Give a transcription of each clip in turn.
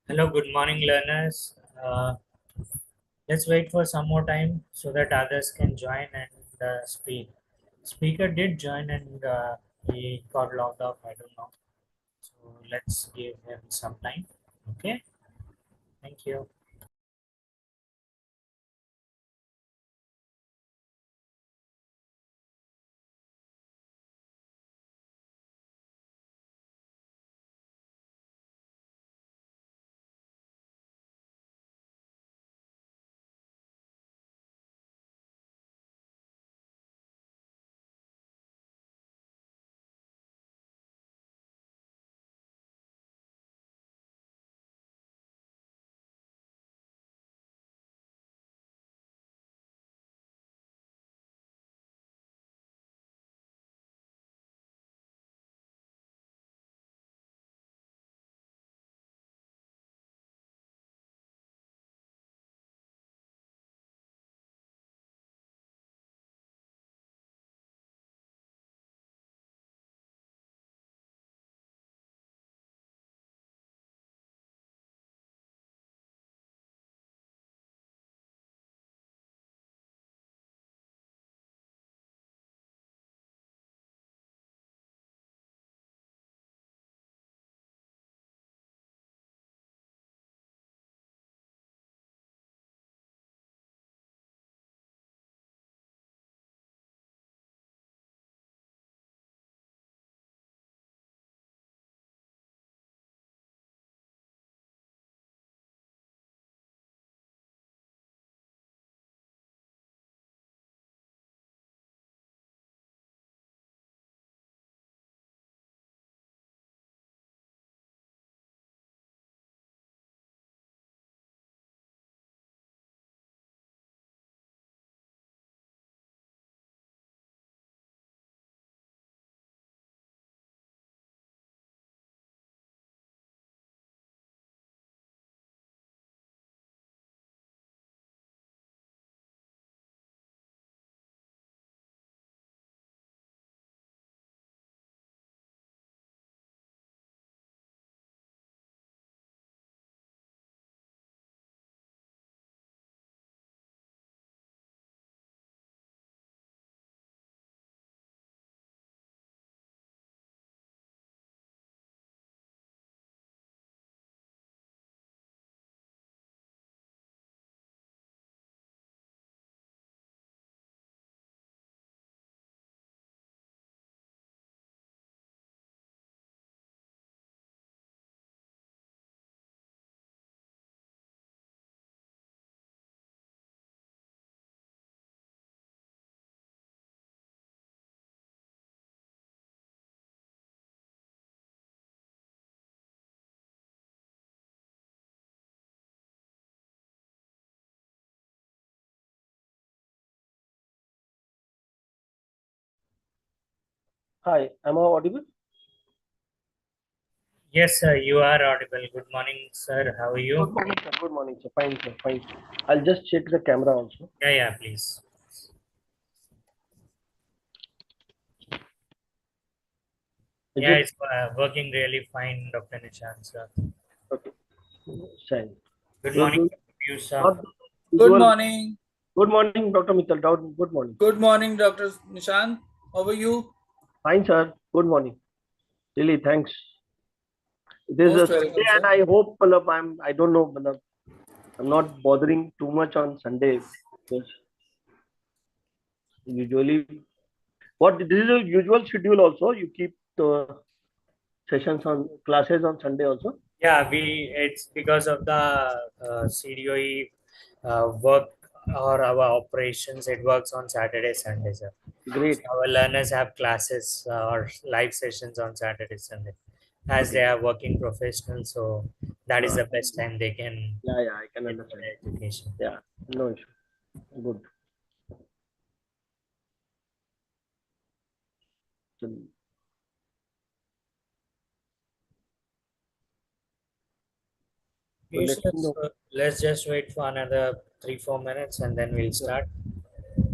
Hello, good morning, learners. Let's wait for some more time so that others can join and speak. Speaker did join and he got logged off. I don't know. So let's give him some time. Okay. Thank you. Hi, am I audible? Yes, sir, you are audible. Good morning, sir. How are Good you? morning, sir. Good morning, sir. Fine, sir. Fine. I'll just check the camera also. Yeah, yeah, please. Is Yeah, it it's working really fine, Dr. Nishant, sir. okay? Fine. Good We'll morning, do you, sir. not the Good usual. morning. Good morning, Dr. Mittal. Good morning. Good morning, Dr. Nishant. How are you? Fine, sir. Good morning. Really, thanks. It is a Most Sunday, welcome, and sir. I hope, I don't know, I'm not bothering too much on Sunday because usually, this is a usual schedule also. You keep the sessions on classes on Sunday also. Yeah, it's because of the CDOE work or our operations. It works on Saturday, Sunday, sir. So Great. our learners have classes or live sessions on Saturday, Sunday, as they Okay. are working professionals. So that is Uh, the best time they can yeah, yeah, I can get for understand. their education. Yeah, no issue. Good. So, so Yes, let sir. me know. So let's just wait for another 3 4 minutes and then we'll Sure, start.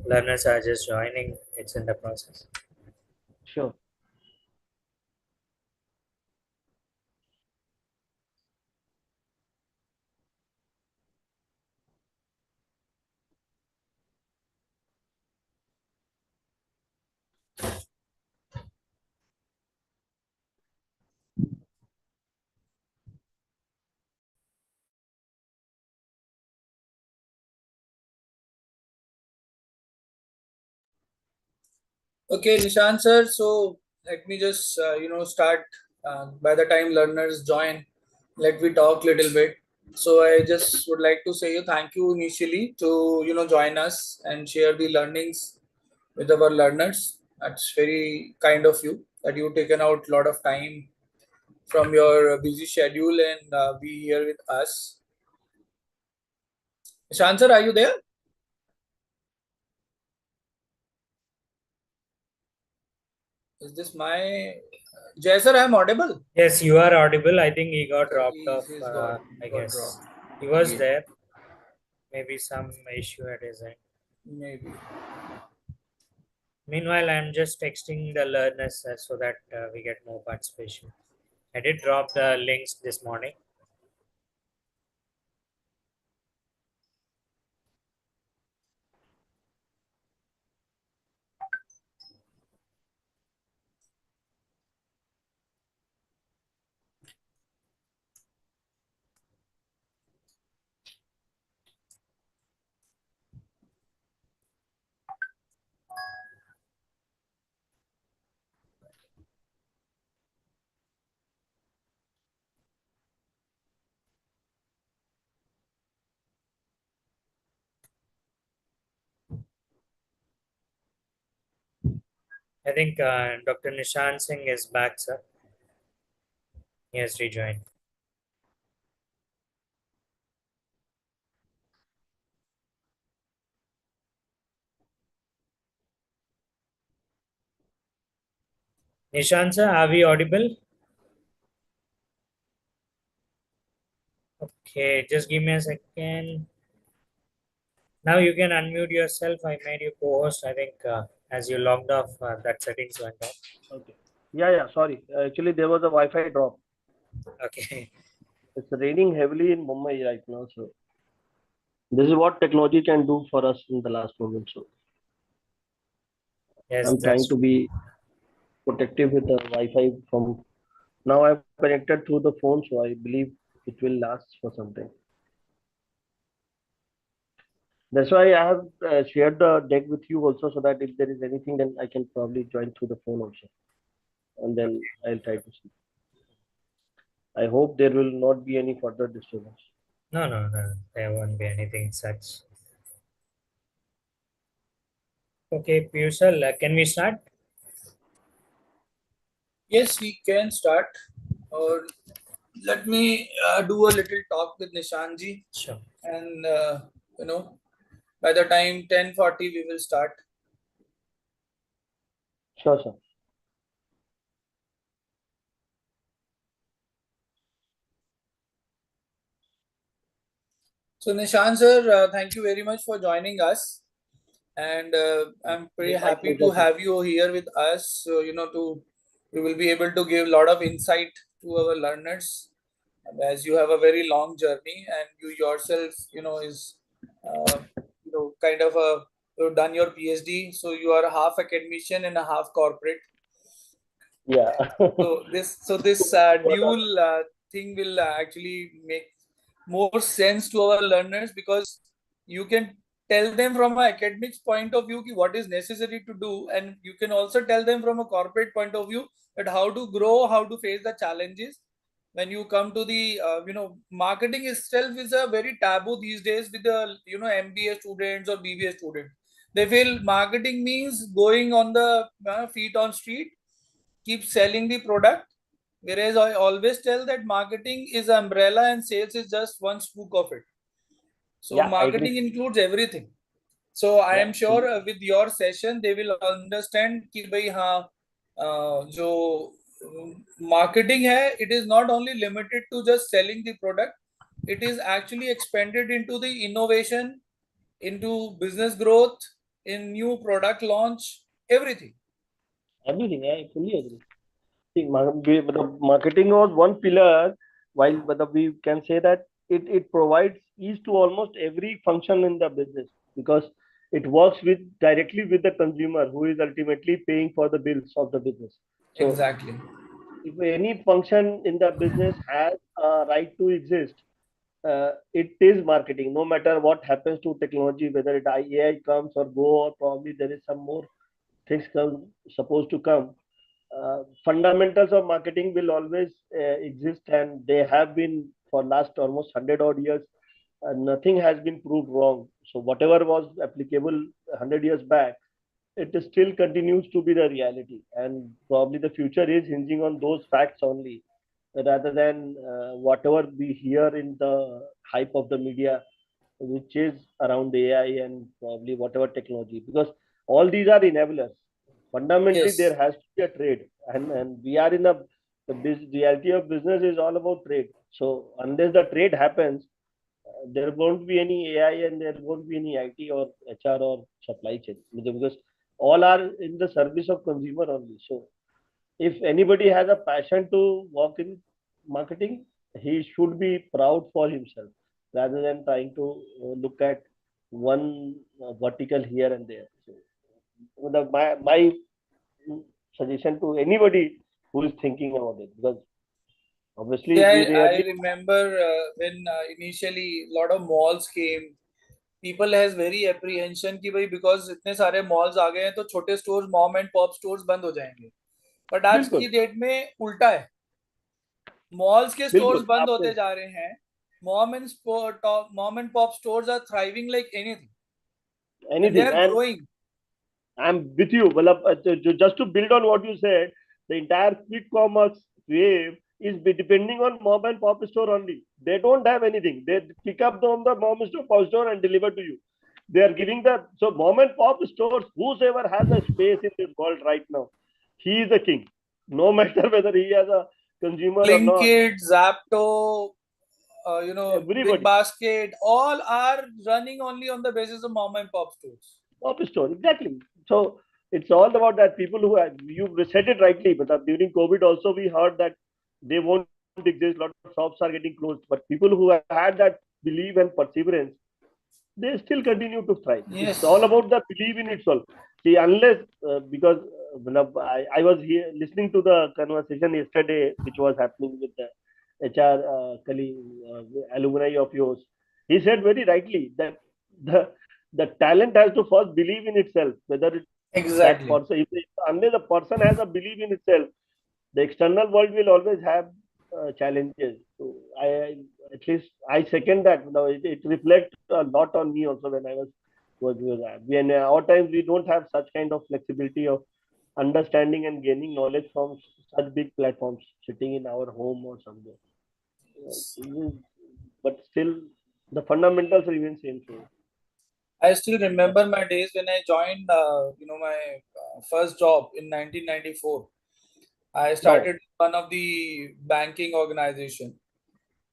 Learners are just joining. It's in the process. sure. Okay, Nishant sir. So let me just start. By the time learners join, let me talk little bit. So I just would like to say you thank you initially to join us and share the learnings with our learners. That's very kind of you that you've taken out a lot of time from your busy schedule and be here with us. Nishant sir, are you there? Is this my Jay sir? I'm audible. Yes, you are audible. I think he got Okay, dropped off. he I got guess dropped he was again. there. Maybe some issue at his end. Maybe. Meanwhile, I'm just texting the learners so that we get more participation. I did drop the links this morning. I think Dr. Nishant Singh is back, sir. He has rejoined. Nishant, sir, are we audible? Okay, just give me a second. Now you can unmute yourself. I made you co-host. I think as you logged off, that settings went off. Okay. Yeah. Sorry. Actually, there was a Wi-Fi drop. Okay. It's raining heavily in Mumbai right now, so this is what technology can do for us in the last moment. So Yes, I'm trying that's to true. be protective with the Wi-Fi from now. I'm connected through the phone, so I believe it will last for some time. That's why I have shared the deck with you also, so that if there is anything, then I can probably join through the phone also, and then I'll try to see. I hope there will not be any further disturbance. No, no, no. There won't be anything such. Okay, Piyushal, can we start? Yes, we can start. Or let me do a little talk with Nishanji, Sure. and you know, by the time 10:40 we will start. Sure, sir. So Nishant sir, thank you very much for joining us, and I'm pretty My happy to pleasure, sir. have you here with us. So to we will be able to give a lot of insight to our learners, as you have a very long journey, and you yourself, is kind of you've done your PhD, so you are a half academician and a half corporate. Yeah. So this dual thing will actually make more sense to our learners, because you can tell them from an academics point of view what is necessary to do, and you can also tell them from a corporate point of view that how to grow, how to face the challenges. When you come to the marketing itself is a very taboo these days with the MBA students or BBA students. They feel marketing means going on the feet on street, keep selling the product. Whereas I always tell that marketing is an umbrella and sales is just one spook of it. So Yeah, I agree. marketing includes everything. So I Yeah, am sure absolutely. with your session they will understand कि भाई हाँ जो marketing है, it is not only limited to just selling the product. It is actually expanded into the innovation, into business growth, in new product launch, everything. Everything. I fully agree. See, the marketing was one pillar, while we can say that it provides ease to almost every function in the business, because it works with directly with the consumer who is ultimately paying for the bills of the business. So Exactly. if any function in the business has a right to exist, it is marketing. No matter what happens to technology, whether AI comes or go, or probably there is some more things come supposed to come. Fundamentals of marketing will always exist, and they have been for last almost 100 odd years. Nothing has been proved wrong. So whatever was applicable 100 years back, it still continues to be the reality, and probably the future is hinging on those facts only, rather than whatever we hear in the hype of the media, which is around AI and probably whatever technology, because all these are enablers. Fundamentally, there Yes. has to be a trade, and we are in a the reality of business is all about trade. So unless the trade happens, there won't be any AI and there won't be any IT or HR or supply chain, because all are in the service of consumer only. So if anybody has a passion to work in marketing, he should be proud for himself rather than trying to look at one vertical here and there. So my suggestion to anybody who is thinking about it, because obviously Yeah, we I rarely. remember when initially a lot of malls came, people has very apprehension कि भाई because इतने सारे malls आ गए हैं तो छोटे stores, mom and pop stores बंद हो जाएंगे. But आज बिल्कुल की डेट में उल्टा है. Malls के stores बिल्कुल बंद आपने होते जा रहे हैं. Mom and pop stores are thriving like anything, and they anything. are And growing. I'm with you. Well, just to build on what you said, the entire quick commerce wave is depending on mom and pop store only. They don't have anything. They pick up from the mom store, pop store, and deliver to you. They are giving the so mom and pop stores. Whosoever has a space in this world right now, he is the king. No matter whether he has a consumer or not, Blinkit, Zapto, Big everybody. Basket, all are running only on the basis of mom and pop stores. Pop store, exactly. So it's all about that. People who have, you said it rightly, but during COVID also we heard that they won't exist. A lot of shops are getting closed, but people who have had that belief and perseverance, they still continue to thrive. It's all Yes, about the belief in itself. See, unless because I was here listening to the conversation yesterday, which was happening with the HR colleague, alumni of yours. He said very rightly that the the talent has to first believe in itself. Whether that exactly. person, unless the person has a belief in itself, the external world will always have challenges. So at least I second that. Now it reflects a lot on me also when I was working with that. We, in our times we don't have such kind of flexibility of understanding and gaining knowledge from such big platforms sitting in our home or somewhere. But still, the fundamentals remain same. So I still remember my days when I joined, my first job in 1994. I now, started one of the banking organization,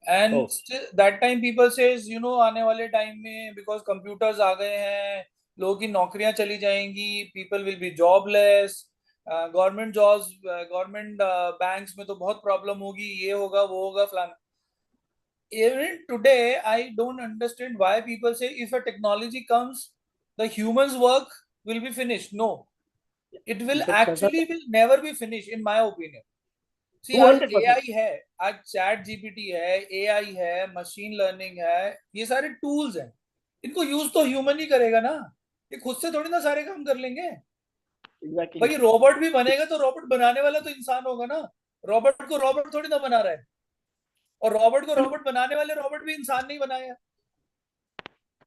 and oh, still that time people says, आने वाले time में because computers आ गए हैं, लोगों की नौकरियां चली जाएंगी, people will be jobless, government jobs, government banks में तो बहुत problem होगी, ये होगा वो होगा फलाना. Even today I don't understand why people say if a technology comes the humans work will be finished. No, it will that actually will never be finished in my opinion. See, आज 200%. AI है, आज chat GPT है, AI है, machine learning है, ये सारे tools हैं. इनको यूज तो ह्यूमन ही करेगा ना. ये खुद से थोड़ी ना सारे काम कर लेंगे. Exactly. भाई रोबोट भी बनेगा तो रोबोट बनाने वाला तो इंसान होगा ना. रोबोट को रोबोट थोड़ी ना बना रहा है. और रोबोट को रोबोट बनाने वाले रोबोट भी इंसान नहीं बनाया.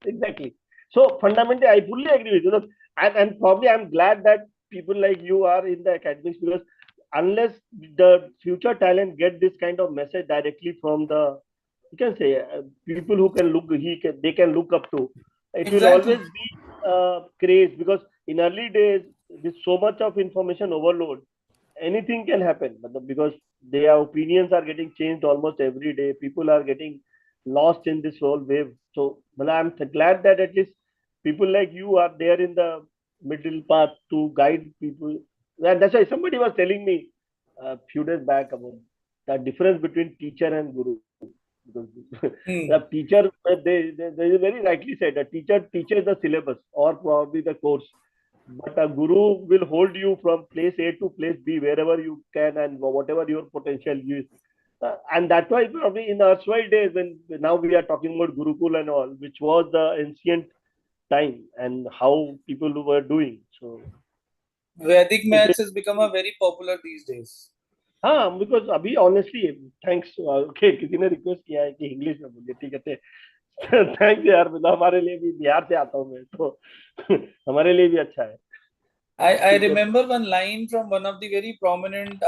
Exactly. So fundamentally, I fully agree with you. And probably I'm glad that people like you are in the academics, because unless the future talent get this kind of message directly from the, you can say, people who can look, they can look up to, it will Exactly. always be craze, because in early days with so much of information overload, anything can happen, because their opinions are getting changed almost every day. People are getting lost in this whole wave. So I'm glad that at least people like you are there in the middle path to guide people. And that's why somebody was telling me a few days back about the difference between teacher and guru. Because the Hmm. teacher, they very rightly said, a teacher teaches the syllabus or probably the course, but a guru will hold you from place A to place B wherever you can and whatever your potential is. And that's why probably in the erstwhile days, when now we are talking about Gurukul and all, which was the ancient time and how people were doing. So Vedic maths has become a very popular these days. हाँ, because अभी honestly thanks okay किसी ने request किया है कि English में बोलिए, ठीक है थैंक्स यार, मतलब हमारे लिए भी, बिहार से आता हूँ मैं तो हमारे लिए भी अच्छा है. I remember one line from one of the very prominent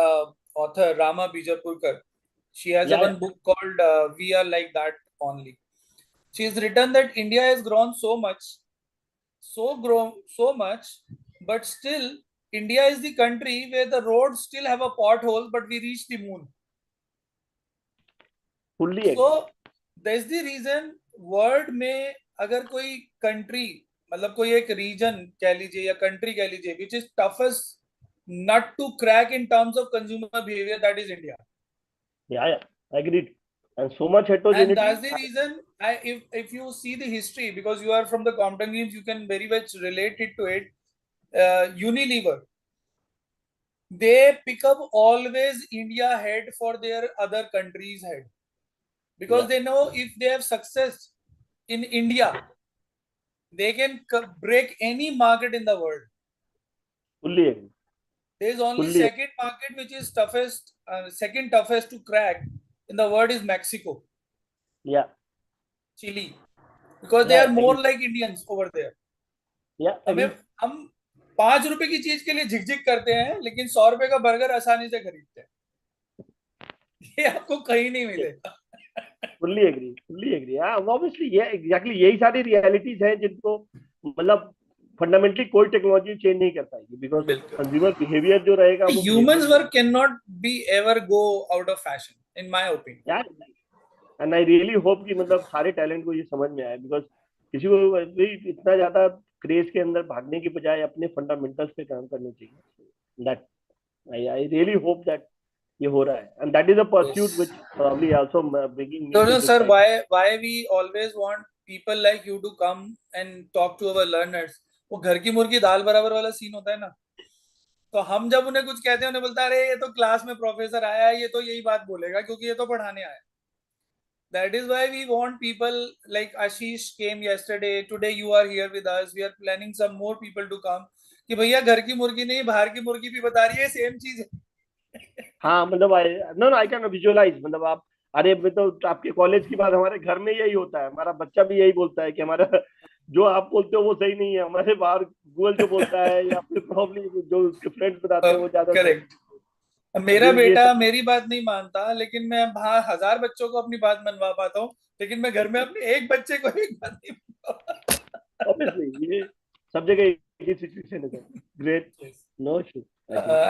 author, Rama Bijapurkar. She has a या one book called We Are Like That Only. She has written that India has grown so much, but still India is the country where the roads still have a pothole, but we reach the moon. Fully agree. So that's the reason world में अगर कोई country, मतलब कोई एक reason कह लीजिए या country कह लीजिए, which is toughest nut to crack in terms of consumer behaviour, that is India. Yeah agreed. And so much And heterogeneity. that's the reason if you see the history, because you are from the Compton Games, you can very much relate it to it. Unilever, they pick up always India head for their other countries head, because they know if they have success in India, they can break any market in the world. Fully agree. There is only Fully. second market which is toughest, second toughest to crack in the world is Mexico, या Chile, because they या are more like Indians over there. या हमें हम 5 रुपए की चीज के लिए झिकझिक करते हैं, लेकिन 100 रुपए का बर्गर आसानी से खरीदते हैं. ये आपको कहीं नहीं मिलेगा. Fully agree, fully agree. हाँ, ऑब्वियसली ये एग्जैक्टली यही सारी रियलिटीज हैं जिनको मतलब फंडामेंटली कोई टेक्नोलॉजी चेंज नहीं कर पाएगी, बिकॉज कंज्यूमर बिहेवियर जो रहेगा वो Humans work cannot be ever go out of fashion, in my opinion. यार. एंड आई रियली होप कि मतलब सारे टैलेंट को ये समझ में आए, बिकॉज किसी को भी इतना ज्यादा क्रेज के अंदर भागने की बजाय अपने फंडामेंटल्स पे काम करना चाहिए. That I really hope that ये हो रहा है, and that is a pursuit which probably also bringing me So, to no, this sir, side. why we always want people like you to come and talk to our learners? वो घर की मुर्गी दाल बराबर वाला सीन होता है ना. तो हम जब उन्हें कुछ कहते हैं, उन्हें बोलता है अरे ये तो क्लास में प्रोफेसर आया है, ये तो यही बात बोलेगा क्योंकि ये तो पढ़ाने आया है. That is why we want people like Ashish came yesterday. Today you are here with us. We are planning some more people to come. कि भैया घर की मुर्गी नहीं, बाहर की मुर्गी भी बता रही है, सेम चीज है. हाँ, मतलब आई कैन विजुअलाइज. मतलब आप, अरे तो आपके कॉलेज की बात, हमारे घर में यही होता है, हमारा बच्चा भी यही बोलता है कि हमारा जो आप बोलते हो वो सही नहीं है, हमारे बाहर गूगल जो बोलता है या फिर प्रॉब्लम जो उसके फ्रेंड्स बताते हैं वो ज्यादा सही. करेक्ट. मेरा ये बेटा सब मेरी बात नहीं मानता, लेकिन मैं वहां 1000 बच्चों को अपनी बात मनवा पाता हूँ, लेकिन मैं घर में अपने एक बच्चे को एक बात नहीं मनवा. ऑब्वियसली ये सब जगह एक ही सिचुएशन है. Great, no issue.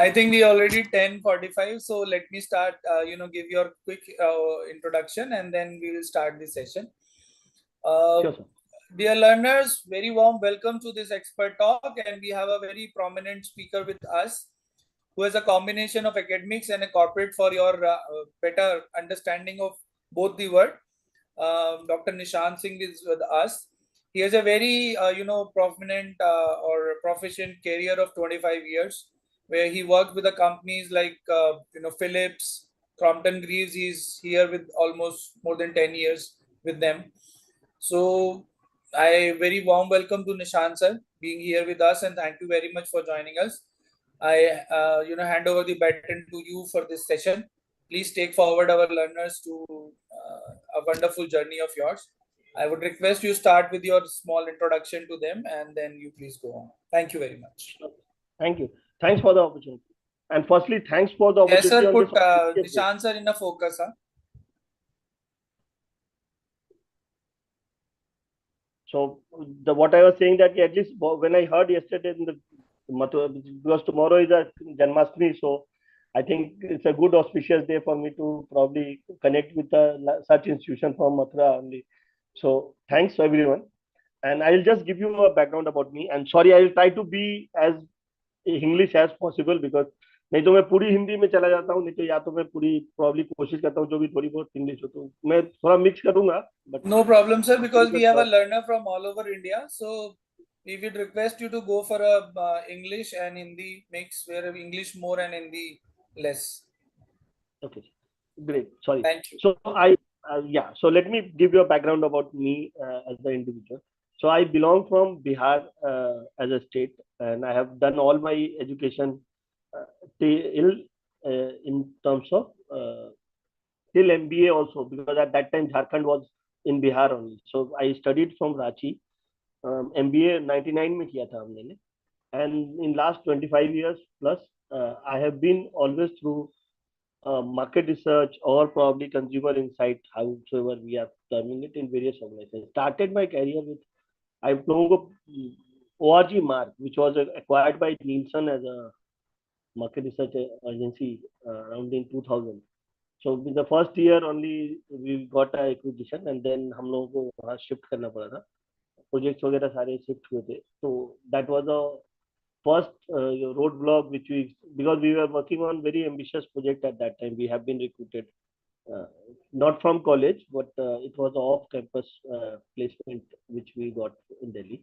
I think we already 10:45, so let me start. Give your quick introduction, and then we will start the session. Sure, sir. Dear learners, very warm welcome to this expert talk, and we have a very prominent speaker with us, who has a combination of academics and a corporate for your better understanding of both the world. Dr. Nishant Singh is with us. He has a very prominent or proficient career of 25 years, where he worked with the companies like Philips, Crompton Greaves. He's here with almost more than 10 years with them. So I very warm welcome to Nishant sir being here with us, and thank you very much for joining us. I hand over the baton to you for this session. Please take forward our learners to a wonderful journey of yours. I would request you start with your small introduction to them, and then you please go on. Thank you very much. Thank you. Thanks for the opportunity. And firstly, thanks for the Yes, opportunity. sir. On Put this Nishant sir in a focus. Huh? So what I was saying that at least when I heard yesterday because tomorrow is a Janmashtami, so I think it's a good auspicious day for me to probably connect with such institution from Mathura only. So thanks everyone, and I'll just give you a background about me. And sorry, I'll try to be as English as possible, because नहीं तो मैं पूरी हिंदी में चला जाता हूँ, नहीं तो या तो मैं पूरी प्रॉब्ली कोशिश करता हूँ जो भी थोड़ी बहुत इंग्लिश हो, तो मैं थोड़ा मिक्स करूंगा. But No problem, sir, because we have a learner from all over India. So we would request you to go for a English and Hindi mix, where English more and Hindi less. Okay, great. Sorry. Thank you. So so let me give you a background about me as the individual. So I belong from Bihar as a state, and I have done all my education uh, till in terms of till MBA also, because at that time Jharkhand was in Bihar only. So I studied from Ranchi. MBA 99 में किया था हमने, and in last 25 years plus, I have been always through market research or probably consumer insight, however we are terming it, in various organizations. Started my career with, I लोगों को ORG Mark, which was acquired by Nielsen as a market research agency around in 2000. So in the first year only we got a acquisition, and then हम लोगों को वहाँ shift करना पड़ा था, projects वगैरह सारे शिफ्ट हुए थे. तो that was a first roadblock which we, because we were working on very ambitious project at that time. We have been recruited uh, not from college, but it was off campus placement which we got in Delhi.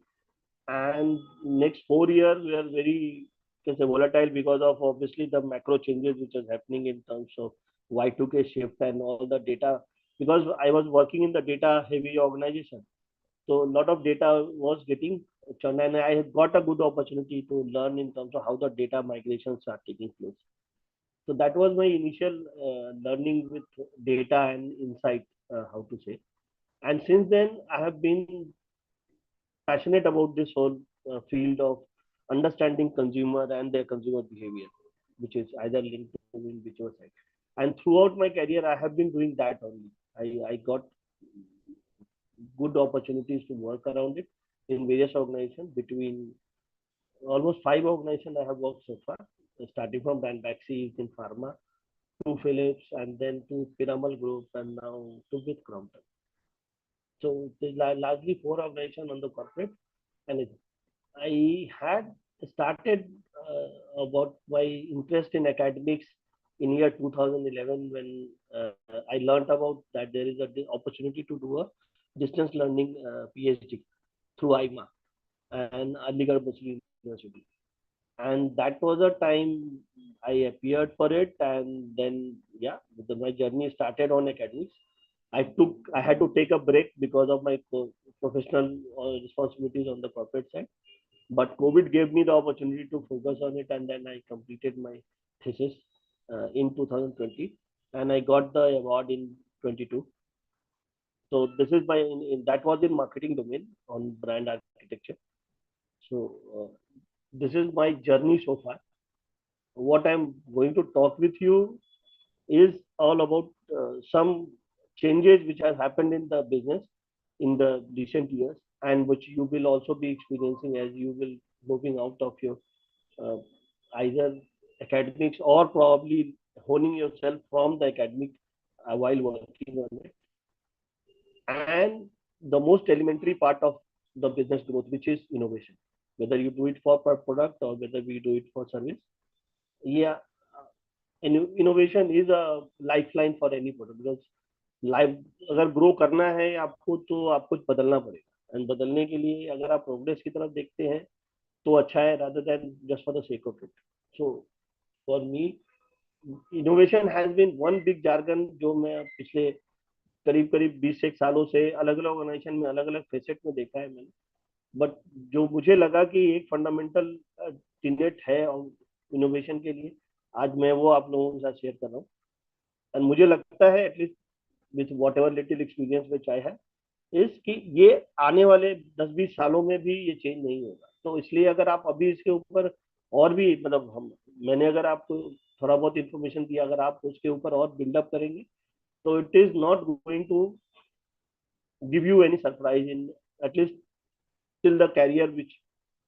And next 4 years we are very, can say, volatile, because of obviously the macro changes which is happening in terms of Y2K shift and all the data, because I was working in the data heavy organization. So a lot of data was getting churned, and I got a good opportunity to learn in terms of how the data migrations are taking place. So that was my initial learning with data and insight, how to say. And since then, I have been passionate about this whole field of understanding consumer and their consumer behavior, which is either linked to in whichever side. And throughout my career, I have been doing that only. I got good opportunities to work around it in various organizations. Between almost 5 organizations I have worked so far, starting from Ranbaxy in pharma, to Philips, and then to Piramal Group, and now to with Crompton. So there's largely 4 organizations on the corporate. And I had started about my interest in academics in year 2011, when I learned about that there is a opportunity to do a distance learning PhD through IMA and Aligarh Muslim University. And that was a time I appeared for it, and then yeah, my journey started on academics. I had to take a break because of my professional responsibilities on the corporate side. But COVID gave me the opportunity to focus on it, and then I completed my thesis in 2020, and I got the award in 22. So this is that was in marketing domain on brand architecture. So this is my journey so far. What I'm going to talk with you is all about some changes which have happened in the business in the recent years, and which you will also be experiencing as you will moving out of your uh, either academics, or probably honing yourself from the academic while working on it. And the most elementary part of the business growth, which is innovation, whether you do it for product or whether we do it for service. Yeah, innovation is a lifeline for any product, because life अगर grow करना है आपको, तो आपको बदलना पड़ेगा, and बदलने के लिए अगर आप प्रोग्रेस की तरफ देखते हैं तो अच्छा है, rather than just for the sake of it. So for me, innovation has been one big jargon जो मैं पिछले करीब करीब 20 एक सालों से अलग अलग ऑर्गेनाइजेशन में अलग अलग फेसेट में देखा है मैंने. बट जो मुझे लगा कि एक फंडामेंटल टीनेट है इनोवेशन के लिए, आज मैं वो आप लोगों के साथ शेयर कर रहा हूँ. एंड मुझे लगता है at least with whatever little experience which I है, इस कि ये आने वाले 10-20 सालों में भी ये चेंज नहीं होगा. तो इसलिए अगर आप अभी इसके ऊपर और भी, मतलब मैंने अगर आपको थोड़ा बहुत इंफॉर्मेशन दिया, अगर आप उसके ऊपर और बिल्डअप करेंगे, तो it is not going to give you any surprise in at least till the career which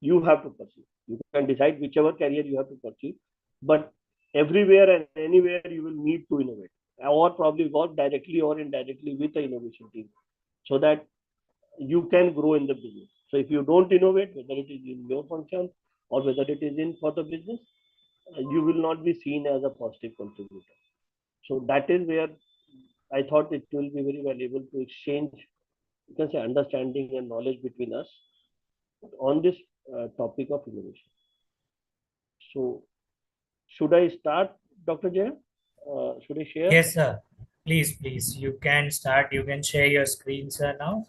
you have to pursue. You can decide whichever career you have to pursue, but everywhere and anywhere you will need to innovate, or probably work directly or indirectly with the innovation team, so that you can grow in the business. So if you don't innovate, whether it is in your function or whether it is in for the business, you will not be seen as a positive contributor. So that is where I thought it will be very valuable to exchange, you can say, understanding and knowledge between us on this topic of innovation. So, should I start, Dr. Jay? Should I share? Yes, sir. Please. You can start. You can share your screen, sir, now.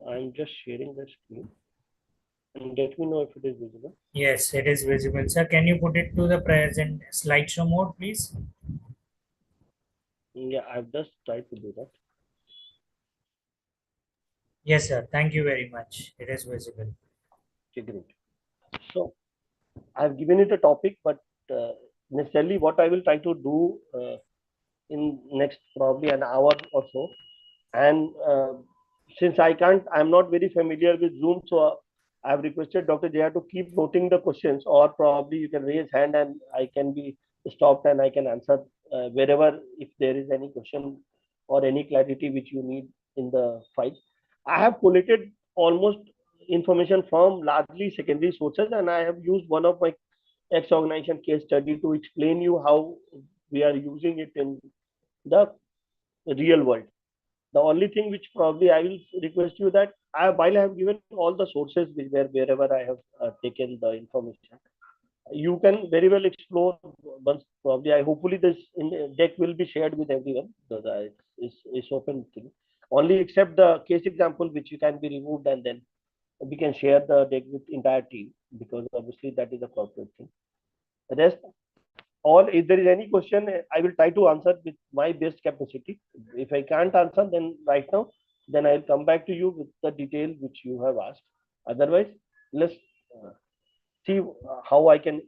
I'm just sharing the screen and let me know if it is visible. Yes, it is visible. Sir, can you put it to the present slideshow mode, please? Yeah, I've just tried to do that. Yes, sir. Thank you very much. It is visible. Okay, great. So I've given it a topic, but necessarily what I will try to do in next probably an hour or so. And since I'm not very familiar with Zoom, so I've requested Dr. Jaya to keep noting the questions, or probably you can raise hand and I can be stopped and I can answer wherever if there is any question or any clarity which you need in the file. I have collated almost information from largely secondary sources, and I have used one of my ex organization case study to explain you how we are using it in the real world. The only thing which probably I will request you that while I have given all the sources wherever I have taken the information, you can very well explore once probably. I hopefully this deck will be shared with everyone. So that it's open thing. Only except the case example which you can be removed, and then we can share the deck with entire team, because obviously that is a corporate thing. Rest all, if there is any question, I will try to answer with my best capacity. If I can't answer, then right now, then I'll come back to you with the detail which you have asked. Otherwise, let's uh, see how I can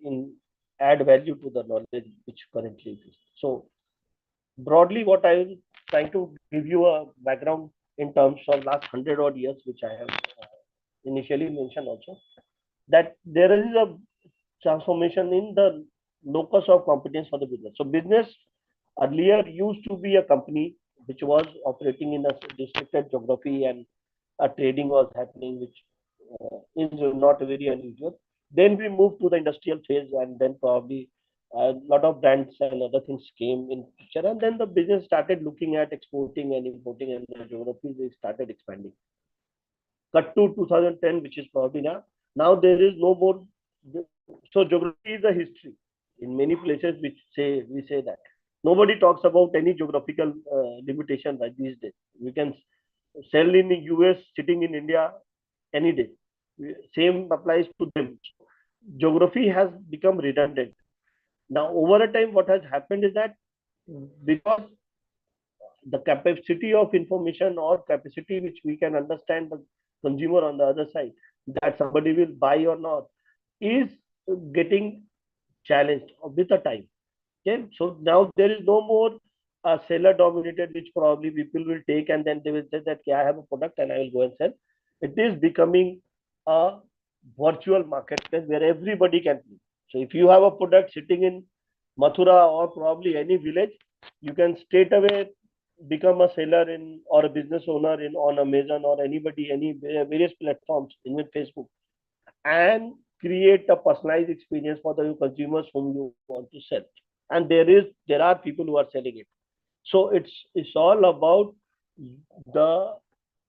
add value to the knowledge which currently exists. So broadly, what I will try to give you a background in terms of last 100 odd years, which I have initially mentioned also, that there is a transformation in the locus of competence for the business. So business earlier used to be a company which was operating in a restricted geography, and a trading was happening, which is not very unusual. Then we moved to the industrial phase, and then probably a lot of brands and other things came in picture, and then the business started looking at exporting and importing, and the geographies they started expanding. Cut to 2010, which is probably now. Now there is no more. So geography is a history in many places, which say we say that nobody talks about any geographical limitation like these days. We can sell in the US sitting in India any day. Same applies to them. Geography has become redundant. Now, over a time, what has happened is that because the capacity of information or capacity which we can understand the consumer on the other side, that somebody will buy or not, is getting challenged with the time. Okay, so now there is no more seller dominated, which probably people will take and then they will say that, okay, I have a product and I will go and sell. It is becoming a virtual marketplace where everybody can play. So if you have a product sitting in Mathura or probably any village, you can straight away become a seller in or a business owner in on Amazon or anybody, any various platforms, even Facebook, and create a personalized experience for the consumers whom you want to sell. And there are people who are selling it. So it's all about the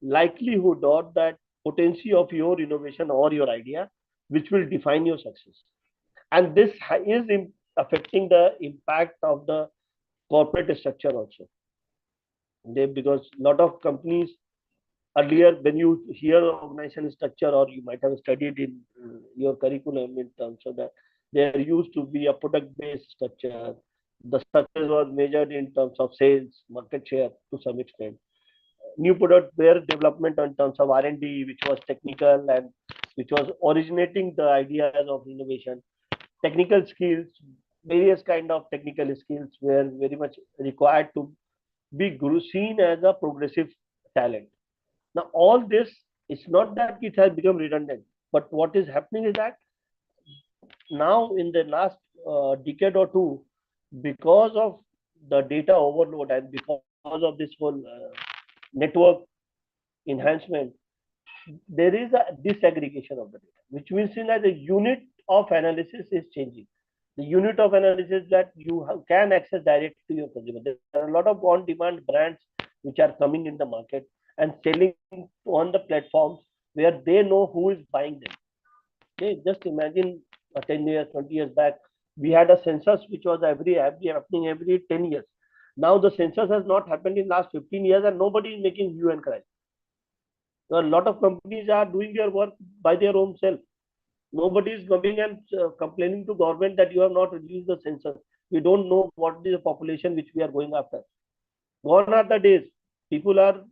likelihood or that potency of your innovation or your idea, which will define your success. And this is affecting the impact of the corporate structure also. Because a lot of companies earlier, when you hear organization structure, or you might have studied in your curriculum in terms of that, there used to be a product based structure. The success was measured in terms of sales, market share to some extent. New product were development in terms of R&D, which was technical and which was originating the ideas of innovation. Technical skills, various kind of technical skills were very much required to be seen as a progressive talent. Now, all this, it's not that it has become redundant, but what is happening is that now in the last decade or two, because of the data overload and because of this whole network enhancement, there is a disaggregation of the data, which means that the unit of analysis is changing. The unit of analysis that you can access direct to your consumer. There are a lot of on-demand brands which are coming in the market and selling on the platforms where they know who is buying them. Okay, just imagine 10 years, 20 years back, we had a census which was happening every 10 years. Now the census has not happened in last 15 years and nobody is making hue and cry. A lot of companies are doing their work by their own self. Nobody is coming and complaining to government that you have not released the census. We don't know what is the population which we are going after. Gone are the days. People are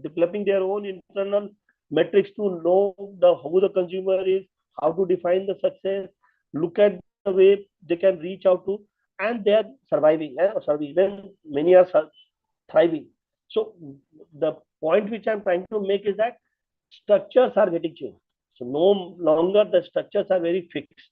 developing their own internal metrics to know who the consumer is, how to define the success, look at the way they can reach out to, and they are surviving. Even many are thriving. So the point which I'm trying to make is that structures are getting changed. So no longer the structures are very fixed,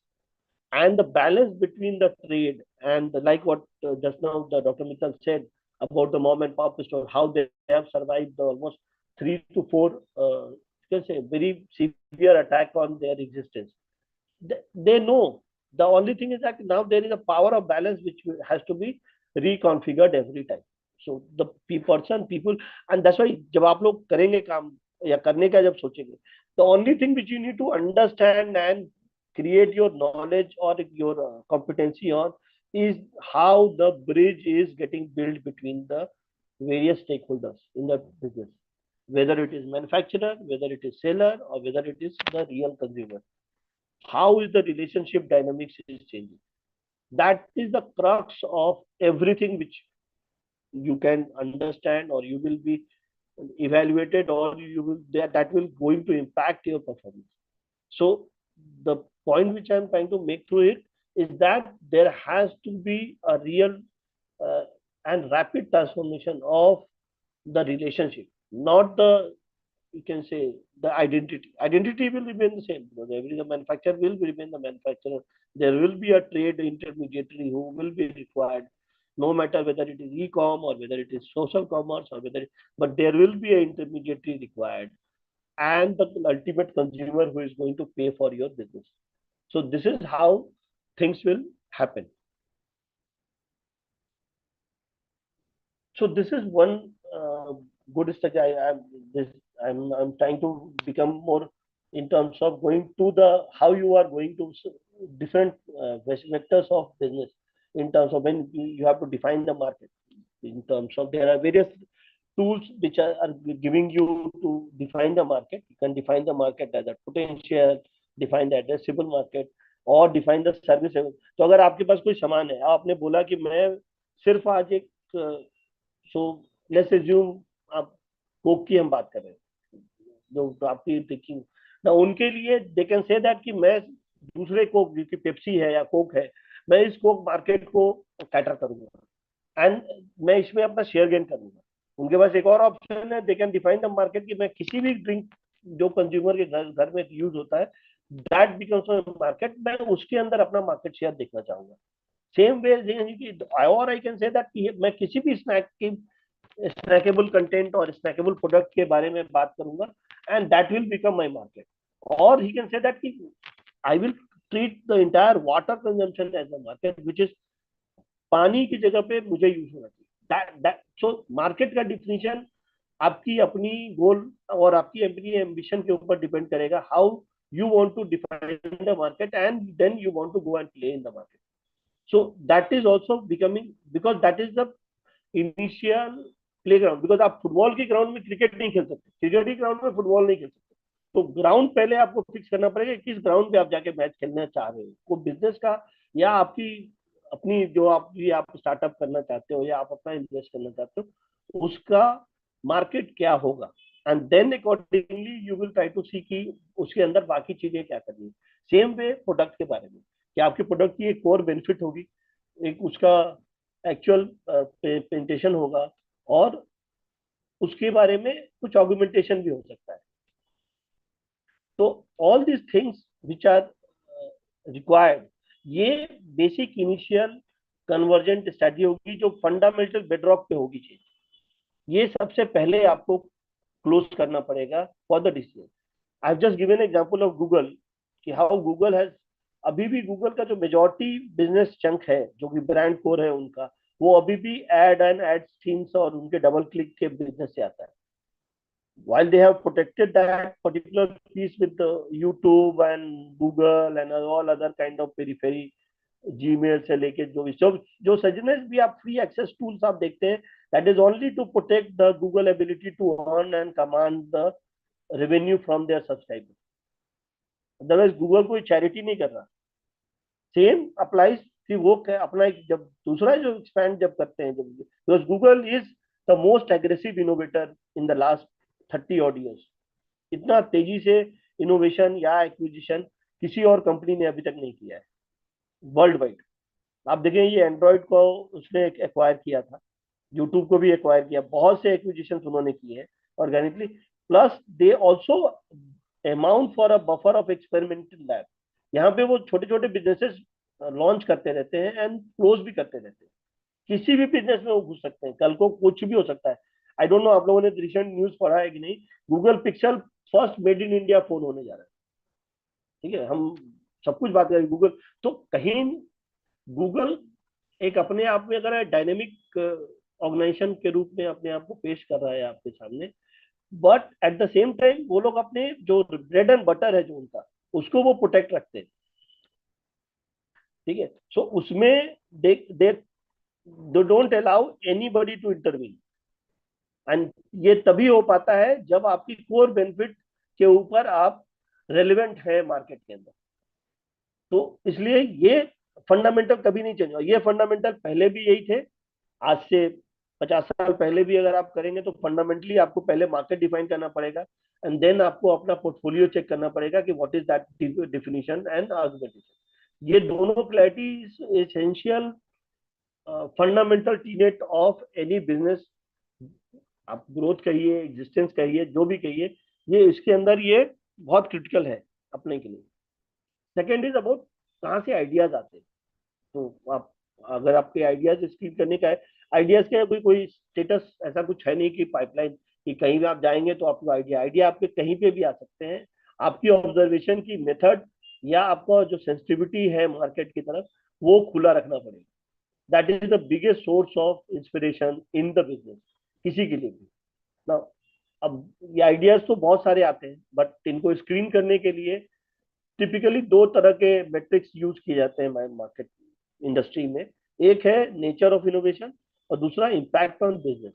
and the balance between the trade and like what just now the Dr. Mittal said about the mom and pop store, how they have survived the almost 3 to 4, you can say, very severe attack on their existence. They know. The only thing is that now there is a power of balance which has to be reconfigured every time. So the person, people, and that's why जब आप लोग करेंगे काम या करने का जब सोचेंगे, the only thing which you need to understand and create your knowledge or your competency on is how the bridge is getting built between the various stakeholders in the business, whether it is manufacturer, whether it is seller, or whether it is the real consumer. How is the relationship dynamics is changing? That is the crux of everything which you can understand, or you will be evaluated, or you will that will going to impact your performance. So the point which I'm trying to make through it is that there has to be a real uh, and rapid transformation of the relationship, not the, you can say, the identity. Identity will remain the same, because every the manufacturer will remain the manufacturer. There will be a trade intermediary who will be required, no matter whether it is e-com or whether it is social commerce or whether, but there will be an intermediary required, and the ultimate consumer who is going to pay for your business. So this is how things will happen. So this is one good strategy. I'm trying to become more in terms of going to the how you are going to different vectors of business, in terms of when you have to define the market, in terms of there are various tools which are giving you to define the market. You can define the market as a potential, define the addressable market, और define the serviceable. तो अगर आपके पास कोई सामान है, आपने बोला कि मैं सिर्फ आज एक, सो लेट्स एज्यूम आप कोक की हम बात कर रहे हैं, जो तो आपकी थिंकिंग ना, उनके लिए दे कैन से दैट कि मैं दूसरे कोक, जो पेप्सी है या कोक है, मैं इस कोक मार्केट को कैटर करूंगा एंड मैं इसमें अपना शेयर गेन करूंगा. उनके पास एक और ऑप्शन है, they can define the market कि मैं किसी भी ड्रिंक जो कंज्यूमर के घर में यूज होता है, दैट बिकम्स मार्केट, मैं उसके अंदर अपना मार्केट शेयर देखना चाहूंगा. सेम वे, और आई कैन से दैट मैं किसी भी स्नैकेबल कंटेंट और स्नैकेबल प्रोडक्ट के बारे में बात करूंगा, and that will become my market. और ही कैन से दैट कि I will treat the entire water consumption as a market, which is पानी की जगह पे मुझे यूज होना चाहिए. सो मार्केट का डिफिनीशन आपकी अपनी गोल और आपकी अपनी एम्बिशन के ऊपर डिपेंड करेगा, how you want to define the market, and then you want to go and play in the market. So that is also becoming, because that is the initial playground. Because आप football के ground में cricket नहीं खेल सकते, cricket के ground में football नहीं खेल सकते. तो ग्राउंड पहले आपको फिक्स करना पड़ेगा, किस ग्राउंड पे आप जाके मैच खेलना चाह रहे हो, को बिजनेस का या आपकी अपनी जो आप स्टार्टअप करना चाहते हो या आप अपना इन्वेस्ट करना चाहते हो, उसका मार्केट क्या होगा, and then accordingly you will try to see कि उसके अंदर बाकी चीजें क्या करनी है. सेम वे प्रोडक्ट के बारे में, कि आपके प्रोडक्ट की एक कोर बेनिफिट होगी, एक उसका एक्चुअल प्रेजेंटेशन होगा, और उसके बारे में कुछ ऑगुमेंटेशन भी हो सकता है. तो all this things which are required, ये बेसिक इनिशियल कन्वर्जेंट स्ट्रेटजी होगी, जो फंडामेंटल बेडरॉक पे होगी चीज. ये सबसे पहले आपको क्लोज करना पड़ेगा for the decision. I have just given example of Google, कि हाउ गूगल हैज, अभी भी गूगल का जो मेजॉरिटी बिजनेस चंक है, जो कि ब्रांड कोर है उनका, वो अभी भी एड एंड एड थीम्स और उनके डबल क्लिक के बिजनेस से आता है. While they have protected that particular piece with the YouTube and Google and all other kind of periphery, Gmail से लेके जो सजनेस भी आप फ्री एक्सेस टूल्स आप देखते हैं, that is only to protect the Google ability to earn and command the revenue from their subscribers. Otherwise Google कोई charity नहीं कर रहा. सेम अप्लाइज कि वो अपना जब दूसरा जो एक्सपैंड जब करते हैं, जब because Google is the most aggressive innovator in the last 30 odd years. इतना तेजी से इनोवेशन या एक्विजिशन किसी और कंपनी ने अभी तक नहीं किया है वर्ल्ड वाइड. आप देखें, ये एंड्रॉइड को उसने एक्वायर किया था, यूट्यूब को भी एक्वायर किया, बहुत से एक्विजिशन उन्होंने किए हैं organically. Plus they also amount for a buffer of experimental lab. यहाँ पे वो छोटे छोटे बिजनेसेस लॉन्च करते रहते हैं एंड क्लोज भी करते रहते हैं. किसी भी बिजनेस में वो घुस सकते हैं, कल को कुछ भी हो सकता है. आई डोंट नो आप लोगों ने रिसेंट न्यूज पढ़ा है कि नहीं, Google pixel first made in India phone होने जा रहा है. ठीक है, हम सब कुछ बात करें गूगल, तो कहीं गूगल एक अपने आप में अगर डायनेमिक ऑर्गेनाइजेशन के रूप में अपने आप को पेश कर रहा है आपके सामने, but at the same time वो लोग अपने जो ब्रेड एंड बटर है जो उनका, उसको वो प्रोटेक्ट रखते हैं. ठीक है, सो उसमें they don't allow anybody to intervene. And ये तभी हो पाता है जब आपकी कोर बेनिफिट के ऊपर आप रेलिवेंट है मार्केट के अंदर. तो इसलिए ये फंडामेंटल कभी नहीं चेंज हुआ. ये फंडामेंटल पहले भी यही थे. आज से 50 साल पहले भी अगर आप करेंगे तो फंडामेंटली आपको पहले मार्केट डिफाइन करना पड़ेगा एंड देन आपको अपना पोर्टफोलियो चेक करना पड़ेगा कि what is that definition and argumentation. ये दोनों clarity is essential fundamental टीनेट of any business. आप ग्रोथ कहिए, एग्जिस्टेंस कहिए, जो भी कहिए, ये इसके अंदर ये बहुत क्रिटिकल है अपने के लिए. सेकेंड इज अबाउट कहाँ से आइडियाज आते हैं. तो आप अगर आपके आइडियाज स्क्रीन करने का है, आइडियाज का कोई कोई स्टेटस ऐसा कुछ है नहीं कि पाइपलाइन कि कहीं भी आप जाएंगे तो आपको आइडिया आपके कहीं पे भी आ सकते हैं. आपकी ऑब्जर्वेशन की मेथड या आपका जो सेंसिटिविटी है मार्केट की तरफ, वो खुला रखना पड़ेगा. That is the biggest source of inspiration in the business किसी के लिए भी ना. अब ये आइडियाज तो बहुत सारे आते हैं, बट इनको स्क्रीन करने के लिए टिपिकली दो तरह के मेट्रिक्स यूज किए जाते हैं मार्केट इंडस्ट्री में. एक है नेचर ऑफ इनोवेशन और दूसरा इम्पैक्ट ऑन बिजनेस.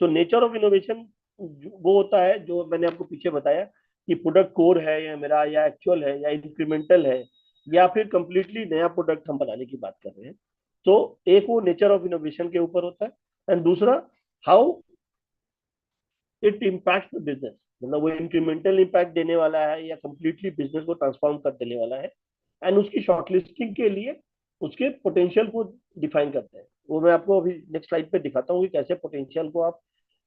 तो नेचर ऑफ इनोवेशन वो होता है जो मैंने आपको पीछे बताया कि प्रोडक्ट कोर है या मेरा, या एक्चुअल है, या इंक्रीमेंटल है, या फिर कंप्लीटली नया प्रोडक्ट हम बनाने की बात कर रहे हैं. तो एक वो नेचर ऑफ इनोवेशन के ऊपर होता है एंड दूसरा how it impact the business. मतलब वो इंक्रीमेंटल इम्पैक्ट देने वाला है या कंप्लीटली बिजनेस को ट्रांसफॉर्म कर देने वाला है. एंड उसकी शॉर्टलिस्टिंग के लिए उसके पोटेंशियल को डिफाइन करते हैं. वो मैं आपको अभी नेक्स्ट स्लाइड पे दिखाता हूँ कि कैसे पोटेंशियल को आप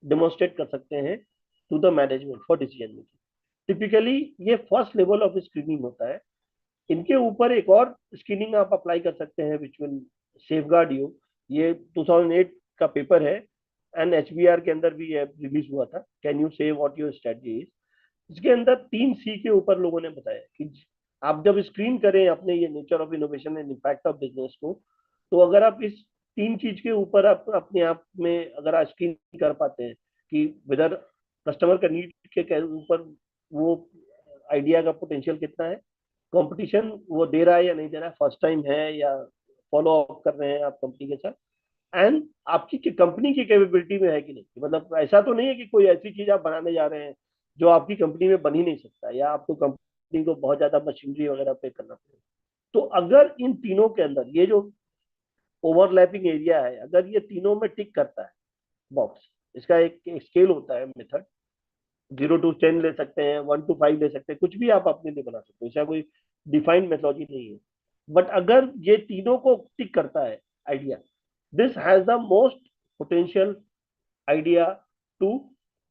डेमोन्स्ट्रेट कर सकते हैं to the management for decision making. Typically ये फर्स्ट लेवल ऑफ स्क्रीनिंग होता है. इनके ऊपर एक और स्क्रीनिंग आप अप्लाई कर सकते हैं विच विल सेफगार्ड यू. ये 2008 का पेपर है एंड एचबीआर के अंदर भी रिलीज हुआ था, कैन यू से व्हाट योर स्ट्रेटजी इज. इसके अंदर 3C के ऊपर लोगों ने बताया कि आप जब स्क्रीन करें अपने ये nature of innovation and impact of business को, तो अगर आप इस 3 चीज के ऊपर आप अपने आप में अगर आप स्क्रीन कर पाते हैं कि वेदर कस्टमर का नीड के ऊपर वो आइडिया का पोटेंशियल कितना है, कंपटीशन वो दे रहा है या नहीं दे रहा है, फर्स्ट टाइम है या फॉलो अप कर रहे हैं आप कंपनी के साथ, एंड आपकी कंपनी की कैपेबिलिटी में है कि नहीं. मतलब ऐसा तो नहीं है कि कोई ऐसी चीज आप बनाने जा रहे हैं जो आपकी कंपनी में बन ही नहीं सकता, या आपको कंपनी को बहुत ज्यादा मशीनरी वगैरह पे करना पड़ेगा. तो अगर इन तीनों के अंदर ये जो ओवरलैपिंग एरिया है, अगर ये तीनों में टिक करता है बॉक्स, इसका एक स्केल होता है मेथड, 0 to 10 ले सकते हैं, 1 to 5 ले सकते हैं, कुछ भी आप अपने लिए बना सकते हो, इसका कोई डिफाइंड मेथोडोलॉजी नहीं है. बट अगर ये तीनों को टिक करता है idea, this has the most potential idea to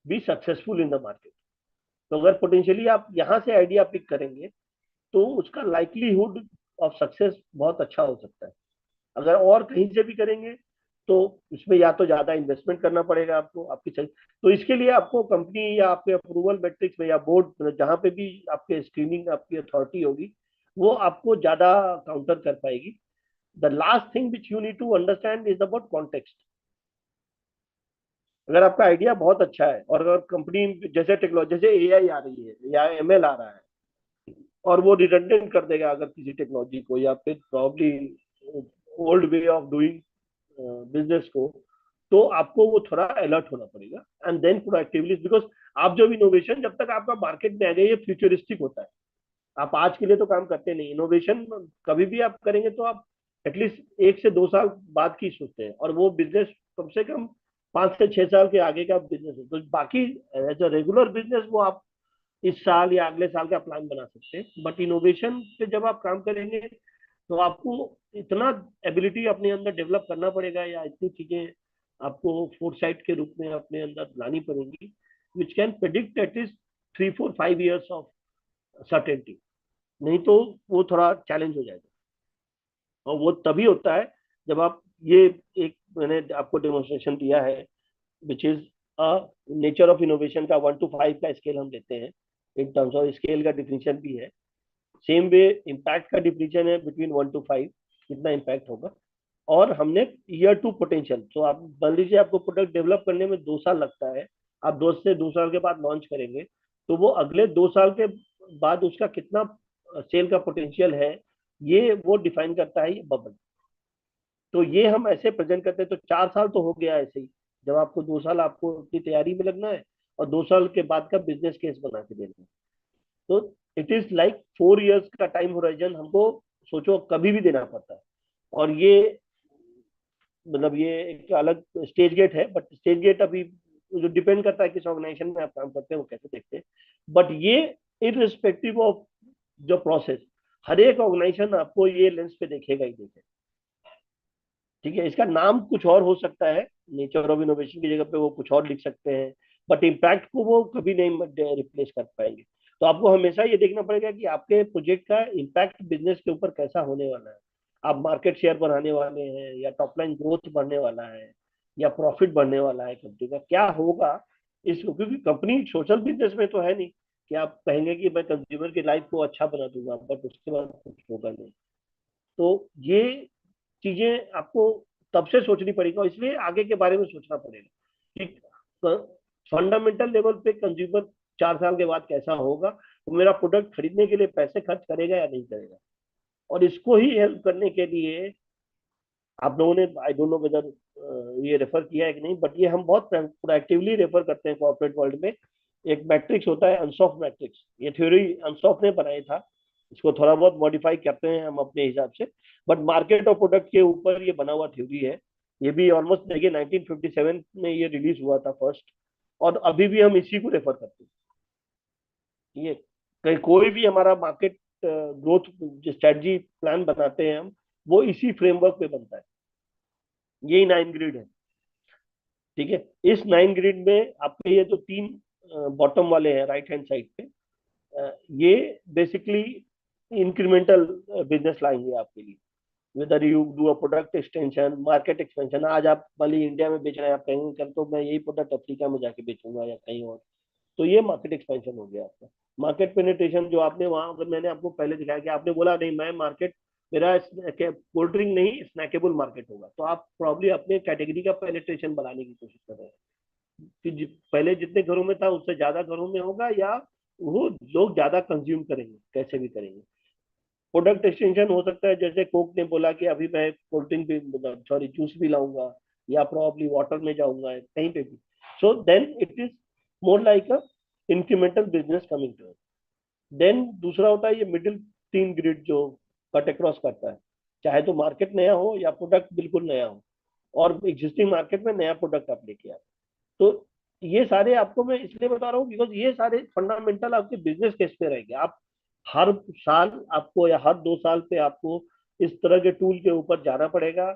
be successful in the market. तो अगर पोटेंशियली आप यहाँ से आइडिया पिक करेंगे तो उसका लाइकलीहुड ऑफ सक्सेस बहुत अच्छा हो सकता है. अगर और कहीं से भी करेंगे तो उसमें या तो ज्यादा इन्वेस्टमेंट करना पड़ेगा आपको आपकी चाहिए. तो इसके लिए आपको कंपनी या आपके अप्रूवल मैट्रिक्स में या बोर्ड जहाँ पे भी आपके स्क्रीनिंग आपकी अथॉरिटी होगी, वो आपको ज्यादा काउंटर कर पाएगी. The last thing which you need to understand is about context. अगर आपका आइडिया बहुत अच्छा है और अगर कंपनी जैसे टेक्नोलॉजी, जैसे एआई आ रही है या एमएल आ रहा है और वो रिडंडेंट कर देगा अगर किसी टेक्नोलॉजी को, या फिर probably old way of doing business को, तो आपको वो थोड़ा अलर्ट होना पड़ेगा एंड देन प्रोएक्टिवली, बिकॉज आप जब इनोवेशन जब तक आपका मार्केट में आ जाए ये फ्यूचरिस्टिक होता है। आप आज के लिए तो काम करते नहीं, इनोवेशन कभी भी आप करेंगे तो आप एटलीस्ट 1 से 2 साल बाद की सोचते हैं, और वो बिजनेस कम से कम 5 से 6 साल के आगे का बिजनेस है। तो बाकी एज अ रेगुलर बिजनेस वो आप इस साल या अगले साल का प्लान बना सकते हैं, बट इनोवेशन पे जब आप काम करेंगे तो आपको इतना एबिलिटी अपने अंदर डेवलप करना पड़ेगा, या इतनी चीजें आपको फोरसाइट के रूप में अपने अंदर लानी पड़ेंगी, which can predict at least 3 4 5 years of certainty. नहीं तो वो थोड़ा चैलेंज हो जाएगा, और वो तभी होता है जब आप ये एक मैंने आपको डेमोन्स्ट्रेशन दिया है which is a nature of innovation का 1 to 5 का स्केल हम लेते हैं। इन टर्म्स ऑफ स्केल का डिफिनीशन भी है, सेम वे इम्पैक्ट का डिफिनीशन है बिटवीन 1 to 5, कितना इम्पैक्ट होगा। और हमने ईयर टू पोटेंशियल, तो आप मान लीजिए आपको प्रोडक्ट डेवलप करने में 2 साल लगता है, आप 2 से 2 साल के बाद लॉन्च करेंगे, तो वो अगले 2 साल के बाद उसका कितना सेल का पोटेंशियल है, ये वो डिफाइन करता है ये बबल। तो ये हम ऐसे प्रेजेंट करते हैं, तो 4 साल तो हो गया ऐसे ही, जब आपको 2 साल आपको अपनी तैयारी में लगना है, और 2 साल के बाद का बिजनेस केस बना के देना है। तो इट इज लाइक 4 years का टाइम होराइजन हमको सोचो कभी भी देना पड़ता है। और ये मतलब ये एक अलग स्टेज गेट है, बट स्टेज गेट अभी जो डिपेंड करता है किस ऑर्गेनाइजेशन में आप काम करते हैं वो कैसे देखते हैं, बट ये इररिस्पेक्टिव ऑफ जो प्रोसेस, हर एक ऑर्गेनाइजेशन आपको ये लेंस पे देखेगा ही देखेगा। ठीक है, इसका नाम कुछ और हो सकता है, नेचर ऑफ इनोवेशन की जगह पे वो कुछ और लिख सकते हैं, बट इम्पैक्ट को वो कभी नहीं रिप्लेस कर पाएंगे। तो आपको हमेशा ये देखना पड़ेगा कि आपके प्रोजेक्ट का इम्पैक्ट बिजनेस के ऊपर कैसा होने वाला है। आप मार्केट शेयर बढ़ाने वाले हैं, या टॉप लाइन ग्रोथ बढ़ने वाला है, या प्रॉफिट बढ़ने वाला है, कंपनी का क्या होगा इस, क्योंकि कंपनी सोशल बिजनेस में तो है नहीं कि आप कहेंगे कि मैं कंज्यूमर की लाइफ को अच्छा बना दूंगा, बट उसके बाद कुछ होगा नहीं। तो ये चीजें आपको तब से सोचनी पड़ेगी, और इसलिए आगे के बारे में सोचना पड़ेगा कि फंडामेंटल लेवल पे कंज्यूमर 4 साल के बाद कैसा होगा, वो मेरा प्रोडक्ट खरीदने के लिए पैसे खर्च करेगा या नहीं करेगा। और इसको ही हेल्प करने के लिए आप लोगों ने, आई डोंट नो वेदर ये रेफर किया है कि नहीं, बट ये हम बहुत प्रोएक्टिवली रेफर करते हैं कॉर्पोरेट वर्ल्ड में। एक मैट्रिक्स होता है अनसॉफ मैट्रिक्स, ये थ्योरी अनसॉफ ने बनाया था, इसको थोड़ा बहुत मॉडिफाई करते हैं हम अपने हिसाब से, बट मार्केट और प्रोडक्ट के ऊपर ये बना हुआ थ्योरी है। ये भी ऑलमोस्ट देखिए 1957 में ये रिलीज हुआ था फर्स्ट, और अभी भी हम इसी को रेफर करते हैं। ये कहीं कोई भी हमारा मार्केट ग्रोथ स्ट्रेटजी प्लान बनाते हैं हम, वो इसी फ्रेमवर्क पे बनता है। यही 9 ग्रिड है। ठीक है, इस 9 ग्रिड में आपके ये जो 3 बॉटम वाले हैं राइट हैंड साइड पे, ये बेसिकली इंक्रीमेंटल बिजनेस लाएंगे आपके लिए। Whether you do a product extension, market expansion, आज आप मान लीजिए इंडिया में बेच रहे हैं, आप कहेंगे कल तो मैं यही प्रोडक्ट अफ्रीका में जाके बेचूंगा या कहीं और, तो ये मार्केट एक्सपेंशन हो गया आपका। मार्केट पेनिट्रेशन जो आपने वहां, अगर मैंने आपको पहले दिखाया कि आपने बोला नहीं मैं मार्केट, मेरा कोल्ड ड्रिंक नहीं स्नैकेबल मार्केट होगा, तो आप प्रॉब्ली अपने कैटेगरी का पेनिट्रेशन बढ़ाने की कोशिश कर रहे हैं कि पहले जितने घरों में था उससे ज्यादा घरों में होगा, या वो लोग ज्यादा कंज्यूम करेंगे, कैसे भी करेंगे। प्रोडक्ट एक्सटेंशन हो सकता है, जैसे कोक ने बोला कि अभी मैं कोल्ड ड्रिंक भी, सॉरी जूस भी लाऊंगा, या प्रॉब्ली वाटर में जाऊंगा कहीं पे भी। So then it is more like a incremental business coming to. Then दूसरा होता है ये मिडिल 3 ग्रिड जो कट अक्रॉस करता है, चाहे तो मार्केट नया हो या प्रोडक्ट बिल्कुल नया हो, और एग्जिस्टिंग मार्केट में नया प्रोडक्ट आप लेके आए। तो ये सारे आपको मैं इसलिए बता रहा हूँ बिकॉज ये सारे फंडामेंटल आपके बिजनेस केस पे रहेंगे। आप हर साल आपको या हर 2 साल पे आपको इस तरह के टूल के ऊपर जाना पड़ेगा।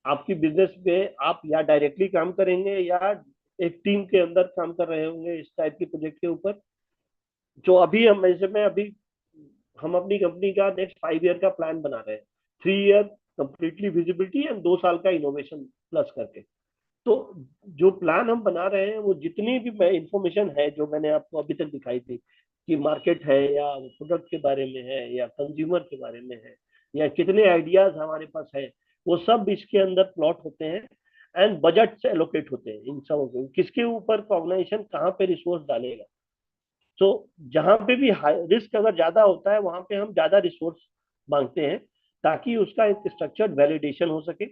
आपकी बिजनेस पे आप या डायरेक्टली काम करेंगे, या एक टीम के अंदर काम कर रहे होंगे इस टाइप के प्रोजेक्ट के ऊपर। जो अभी हम, जैसे मैं अभी, हम अपनी कंपनी का नेक्स्ट 5 year का प्लान बना रहे हैं, 3 year कंप्लीटली विजिबिलिटी एंड 2 साल का इनोवेशन प्लस करके। तो जो प्लान हम बना रहे हैं वो जितनी भी इंफॉर्मेशन है जो मैंने आपको अभी तक दिखाई थी कि मार्केट है, या प्रोडक्ट के बारे में है, या कंज्यूमर के बारे में है, या कितने आइडियाज हमारे पास है, वो सब इसके अंदर प्लॉट होते हैं, एंड बजट से एलोकेट होते हैं इन सब को, किसके ऊपर ऑर्गेनाइजेशन कहाँ पे रिसोर्स डालेगा। तो जहां पे भी रिस्क अगर ज्यादा होता है वहां पे हम ज्यादा रिसोर्स मांगते हैं, ताकि उसका एक स्ट्रक्चर्ड वैलिडेशन हो सके,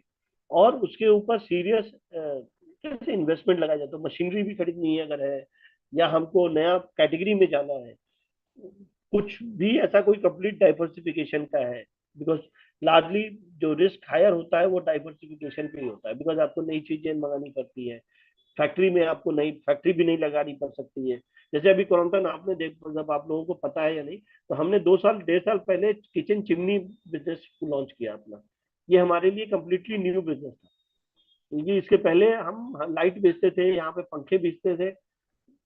और उसके ऊपर सीरियस कैसे इन्वेस्टमेंट लगाया जाए। तो मशीनरी भी खरीदनी है अगर है, या हमको नया कैटेगरी में जाना है, कुछ भी ऐसा कोई कंप्लीट डाइवर्सिफिकेशन का है। बिकॉज लार्जली जो रिस्क हायर होता है वो डाइवर्सिफिकेशन पे ही होता है, बिकॉज आपको नई चीजें मंगानी पड़ती है, फैक्ट्री में आपको नई फैक्ट्री भी नहीं लगानी पड़ सकती है। जैसे अभी क्रॉम्पटन आपने देख, जब आप लोगों को पता है या नहीं, तो हमने 2 साल 1.5 साल पहले किचन चिमनी बिजनेस लॉन्च किया अपना। ये हमारे लिए कम्प्लीटली न्यू बिजनेस था, क्योंकि इसके पहले हम लाइट बेचते थे, यहाँ पे पंखे बेचते थे,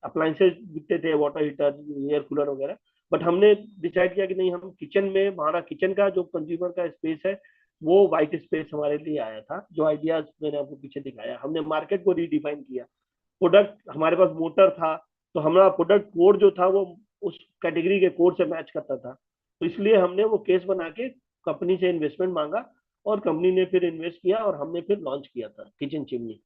अप्लाइंसेस बिकते थे, वाटर हीटर, एयर कूलर वगैरह। बट हमने डिसाइड किया कि नहीं, हम किचन में, हमारा किचन का जो कंज्यूमर का स्पेस है वो वाइट स्पेस हमारे लिए आया था। जो आइडियाज मैंने आपको पीछे दिखाया, हमने मार्केट को रीडिफाइन किया। प्रोडक्ट हमारे पास मोटर था, तो हमारा प्रोडक्ट कोड जो था वो उस कैटेगरी के कोड से मैच करता था। तो इसलिए हमने वो केस बना के कंपनी से इन्वेस्टमेंट मांगा, और कंपनी ने फिर इन्वेस्ट किया, और हमने फिर लॉन्च किया था किचन चिमनी।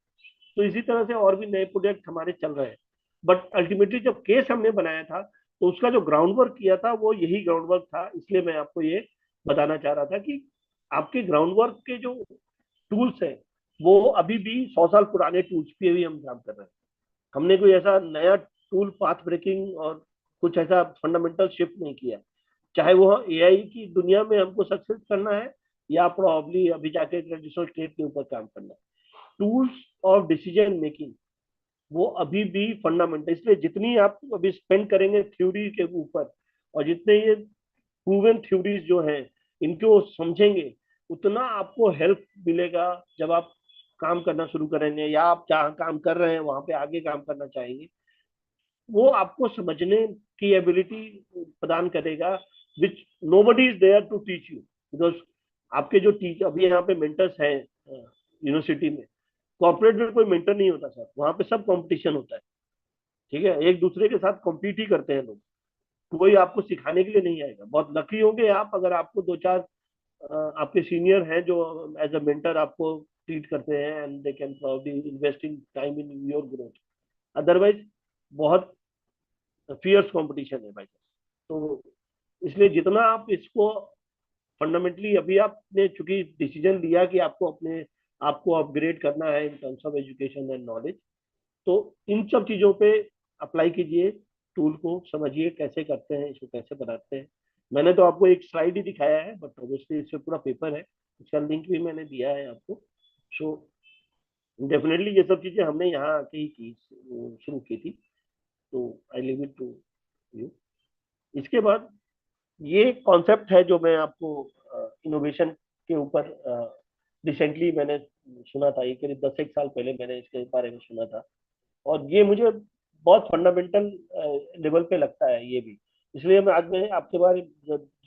तो इसी तरह से और भी नए प्रोजेक्ट हमारे चल रहे हैं। बट अल्टीमेटली जब केस हमने बनाया था, तो उसका जो ग्राउंड वर्क किया था वो यही ग्राउंड वर्क था। इसलिए मैं आपको ये बताना चाह रहा था कि आपके ग्राउंड वर्क के जो टूल्स हैं वो अभी भी 100 साल पुराने टूल्स पे भी हम काम कर रहे हैं। हमने कोई ऐसा नया टूल पाथ ब्रेकिंग और कुछ ऐसा फंडामेंटल शिफ्ट नहीं किया। चाहे वो एआई की दुनिया में हमको सक्सेस करना है, या प्रॉब्ली अभी जाके ट्रेडिशनल ट्रेड के ऊपर काम करना है, टूल्स ऑफ डिसीजन मेकिंग वो अभी भी फंडामेंटल। इसलिए जितनी आप अभी स्पेंड करेंगे थ्योरी के ऊपर, और जितने ये प्रूवन थ्योरीज जो हैं इनको समझेंगे, उतना आपको हेल्प मिलेगा जब आप काम करना शुरू करेंगे, या आप जहाँ काम कर रहे हैं वहां पे आगे काम करना चाहेंगे। वो आपको समझने की एबिलिटी प्रदान करेगा, which nobody is there to teach you. Because आपके जो टीच अभी यहाँ पे मेंटर्स हैं यूनिवर्सिटी में, कॉर्पोरेट में कोई मेंटर नहीं होता सर, वहां पे सब कंपटीशन होता है। ठीक है, एक दूसरे के साथ कॉम्पीट ही करते हैं लोग, कोई आपको सिखाने के लिए नहीं आएगा। बहुत लकी होंगे आप अगर आपको 2-4 आपके सीनियर हैं जो एज अ मेंटर आपको ट्रीट करते हैं, and they can probably invest in time in your growth. Otherwise बहुत फियर्स कंपटीशन है भाई साहब। तो इसलिए जितना आप इसको फंडामेंटली, अभी आपने चूंकि डिसीजन लिया कि आपको अपग्रेड करना है इन terms of education and knowledge, तो इन सब चीजों पे अप्लाई कीजिए, टूल को समझिए कैसे करते हैं, इसको कैसे बनाते हैं। मैंने तो आपको एक स्लाइड ही दिखाया है, बट ऑब्वियसली इससे पूरा पेपर है, इसका लिंक भी मैंने दिया है आपको। सो डेफिनेटली ये सब चीजें हमने यहाँ आके ही की, शुरू की थी। तो I leave it to you. इसके बाद ये कॉन्सेप्ट है जो मैं आपको इनोवेशन के ऊपर रिसेंटली मैंने सुना था, ये करीब 10 एक साल पहले मैंने इसके बारे में सुना था, और ये मुझे बहुत फंडामेंटल लेवल पे लगता है ये भी। इसलिए मैं आपके बारे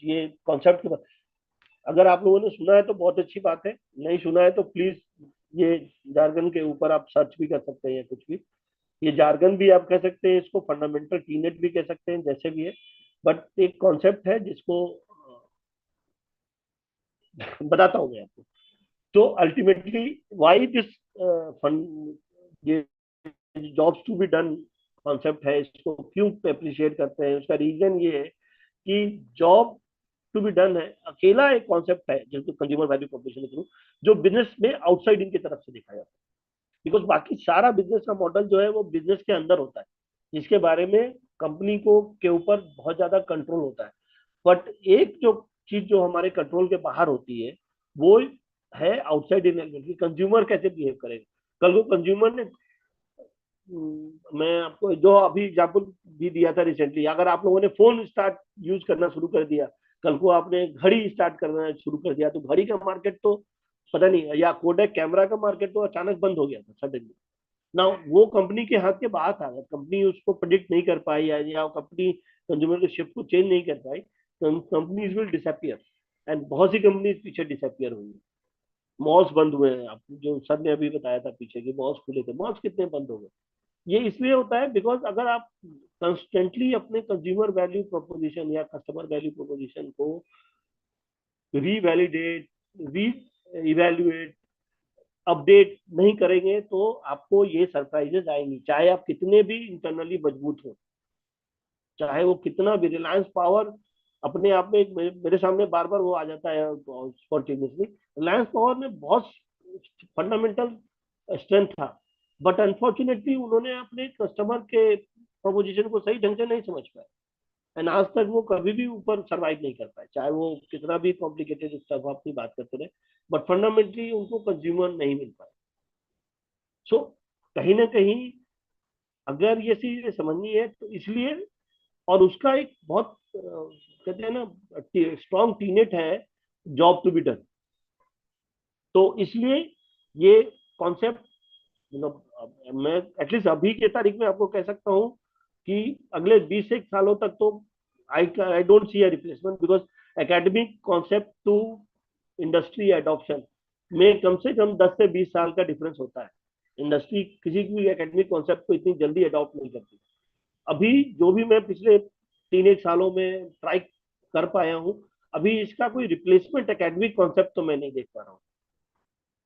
ये कॉन्सेप्ट के बारे, अगर आप लोगों ने सुना है तो बहुत अच्छी बात है, नहीं सुना है तो प्लीज ये जार्गन के ऊपर आप सर्च भी कर सकते हैं या कुछ भी। ये जार्गन भी आप कह सकते हैं, इसको फंडामेंटल टीनेट भी कह सकते हैं, जैसे भी है। बट एक कॉन्सेप्ट है जिसको बताता हूँ मैं आपको। तो अल्टीमेटली वाई दिस फंड, ये jobs to be done concept है, इसको क्यों अप्रिशिएट करते हैं, उसका रीजन ये है कि जॉब टू बी डन है अकेला एक कॉन्सेप्ट है जिसको कंज्यूमर वैल्यू प्रोपोजिशन के थ्रू जो बिजनेस में आउटसाइड इन की तरफ से दिखाया जाता है। बिकॉज बाकी सारा बिजनेस का मॉडल जो है वो बिजनेस के अंदर होता है, जिसके बारे में कंपनी को के ऊपर बहुत ज्यादा कंट्रोल होता है। बट एक जो चीज जो हमारे कंट्रोल के बाहर होती है वो है आउटसाइड इन एलिमेंट की, कंज्यूमर कैसे बिहेव करेगा। कल को कंज्यूमर ने, मैं आपको जो अभी एग्जाम्पल भी दिया था रिसेंटली, अगर आप लोगों ने फोन स्टार्ट यूज करना शुरू कर दिया, कल को आपने घड़ी स्टार्ट करना शुरू कर दिया, तो घड़ी का मार्केट तो पता नहीं, या कोडेक कैमरा का मार्केट तो अचानक बंद हो गया था सडनली ना। वो कंपनी के हाथ के बाहर था, अगर कंपनी उसको प्रिडिक्ट नहीं कर पाई, या कंपनी कंज्यूमर के शिफ्ट को चेंज नहीं कर पाई, तो कंपनीज विल डिसअपियर। एंड बहुत सी कंपनीज पीछे डिसअपियर हुई है। मॉल्स बंद हुए हैं, आप जो सर ने अभी बताया था पीछे कि मॉल्स खुले थे, मॉल्स कितने बंद हो गए। ये इसलिए होता है बिकॉज अगर आप कंस्टेंटली अपने कंज्यूमर वैल्यू प्रोपोजिशन या कस्टमर वैल्यू प्रोपोजिशन को रीवैलिडेट, री इवेल्युएट, अपडेट नहीं करेंगे, तो आपको ये सरप्राइजेस आएंगी, चाहे आप कितने भी इंटरनली मजबूत हो, चाहे वो कितना भी रिलायंस पावर अपने आप में मेरे सामने बार बार वो आ जाता है स्पॉन्टेनियसली। रिलायंस पावर में बहुत फंडामेंटल स्ट्रेंथ था, बट अनफॉर्चुनेटली उन्होंने अपने कस्टमर के प्रोपोजिशन को सही ढंग से नहीं समझ पाए, एंड आज तक वो कभी भी ऊपर सरवाइव नहीं कर पाए, चाहे वो कितना भी कॉम्प्लिकेटेड स्टफ अपनी बात करते रहे, बट फंडामेंटली उनको कंज्यूमर नहीं मिल पाए। सो कहीं ना कहीं अगर ये चीजें समझनी है तो इसलिए, और उसका एक बहुत कहते हैं ना स्ट्रॉन्ग टीनेट है, जॉब टू बी डन। तो इसलिए ये कॉन्सेप्ट, मतलब मैं एटलीस्ट अभी के तारीख में आपको कह सकता हूँ कि अगले 20 एक सालों तक तो I don't see a replacement, because academic concept to industry adoption में कम से कम 10 से 20 साल का डिफरेंस होता है। इंडस्ट्री किसी भी एकेडमिक कॉन्सेप्ट को इतनी जल्दी अडॉप्ट नहीं करती। अभी जो भी मैं पिछले 3 एक सालों में ट्राई कर पाया हूँ, अभी इसका कोई रिप्लेसमेंट एकेडमिक कॉन्सेप्ट तो मैं नहीं देख पा रहा हूँ।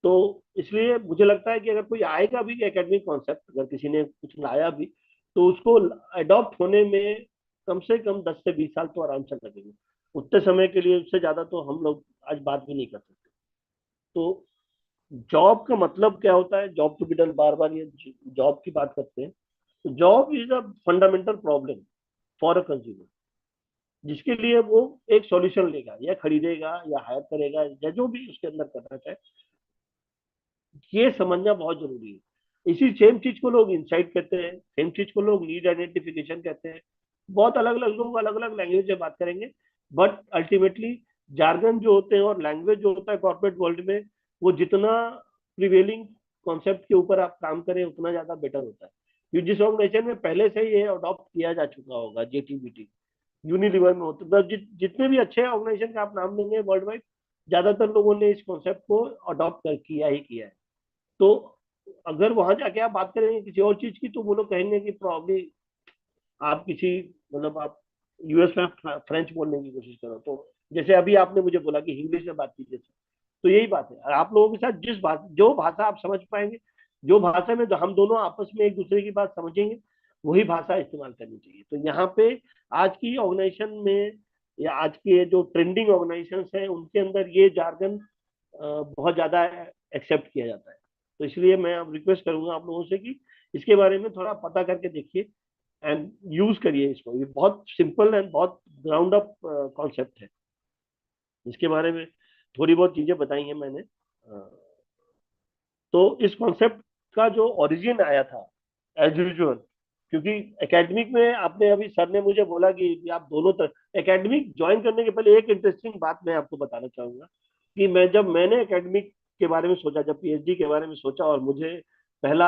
तो इसलिए मुझे लगता है कि अगर कोई आएगा भी एकेडमिक कॉन्सेप्ट, अगर किसी ने कुछ लाया भी, तो उसको अडॉप्ट होने में कम से कम 10 से 20 साल तो आराम से लगेंगे। उतने समय के लिए, उससे ज्यादा तो हम लोग आज बात भी नहीं कर सकते। तो जॉब का मतलब क्या होता है, जॉब टू बी डन, बार बार ये जॉब की बात करते हैं। तो job is a fundamental problem for a consumer, जिसके लिए वो एक सॉल्यूशन लेगा, या खरीदेगा या हायर करेगा या जो भी उसके अंदर करना चाहे, ये समझना बहुत जरूरी है। इसी सेम चीज को लोग इंसाइट कहते हैं, सेम चीज को लोग नीड आइडेंटिफिकेशन कहते हैं। बहुत अलग अलग लोग अलग अलग लैंग्वेज में बात करेंगे, बट अल्टीमेटली जार्गन जो होते हैं और लैंग्वेज जो होता है कॉर्पोरेट वर्ल्ड में, वो जितना प्रिवेलिंग कॉन्सेप्ट के ऊपर आप काम करें उतना ज्यादा बेटर होता है। क्योंकि जिस ऑर्गेनाइजेशन में पहले से ही ये अडॉप्ट किया जा चुका होगा, जेटीबीटी, यूनिलीवर में होता है, जितने भी अच्छे ऑर्गेनाइजेशन का आप नाम लेंगे वर्ल्ड वाइड, ज्यादातर लोगों ने इस कॉन्सेप्ट को अडॉप्ट कर किया ही किया है। तो अगर वहां जाके आप बात करेंगे किसी और चीज की, तो वो लोग कहेंगे कि प्रॉब्ली आप किसी, मतलब आप यूएस में फ्रेंच बोलने की कोशिश करो। तो जैसे अभी आपने मुझे बोला कि इंग्लिश में बात कीजिए, तो यही बात है। और आप लोगों के साथ जो भाषा आप समझ पाएंगे, जो भाषा में हम दोनों आपस में एक दूसरे की बात समझेंगे, वही भाषा इस्तेमाल करनी चाहिए। तो यहाँ पे आज की ऑर्गेनाइजेशन में, या आज के जो ट्रेंडिंग ऑर्गेनाइजेशन है, उनके अंदर ये जार्गन बहुत ज्यादा एक्सेप्ट किया जाता है। तो इसलिए मैं अब रिक्वेस्ट करूंगा आप लोगों से कि इसके बारे में थोड़ा पता करके देखिए एंड यूज करिए इसको। ये बहुत सिंपल एंड बहुत ग्राउंड अप कॉन्सेप्ट है। इसके बारे में थोड़ी बहुत चीजें बताई हैं मैंने। तो इस कॉन्सेप्ट का जो ओरिजिन आया था, एज यूजुअल, क्योंकि एकेडमिक में आपने अभी सर ने मुझे बोला कि आप दोनों तरह एकेडमिक ज्वाइन करने के पहले एक इंटरेस्टिंग बात मैं आपको बताना चाहूंगा कि मैंने एकेडमिक के बारे में सोचा, जब पीएचडी के बारे में सोचा, और मुझे पहला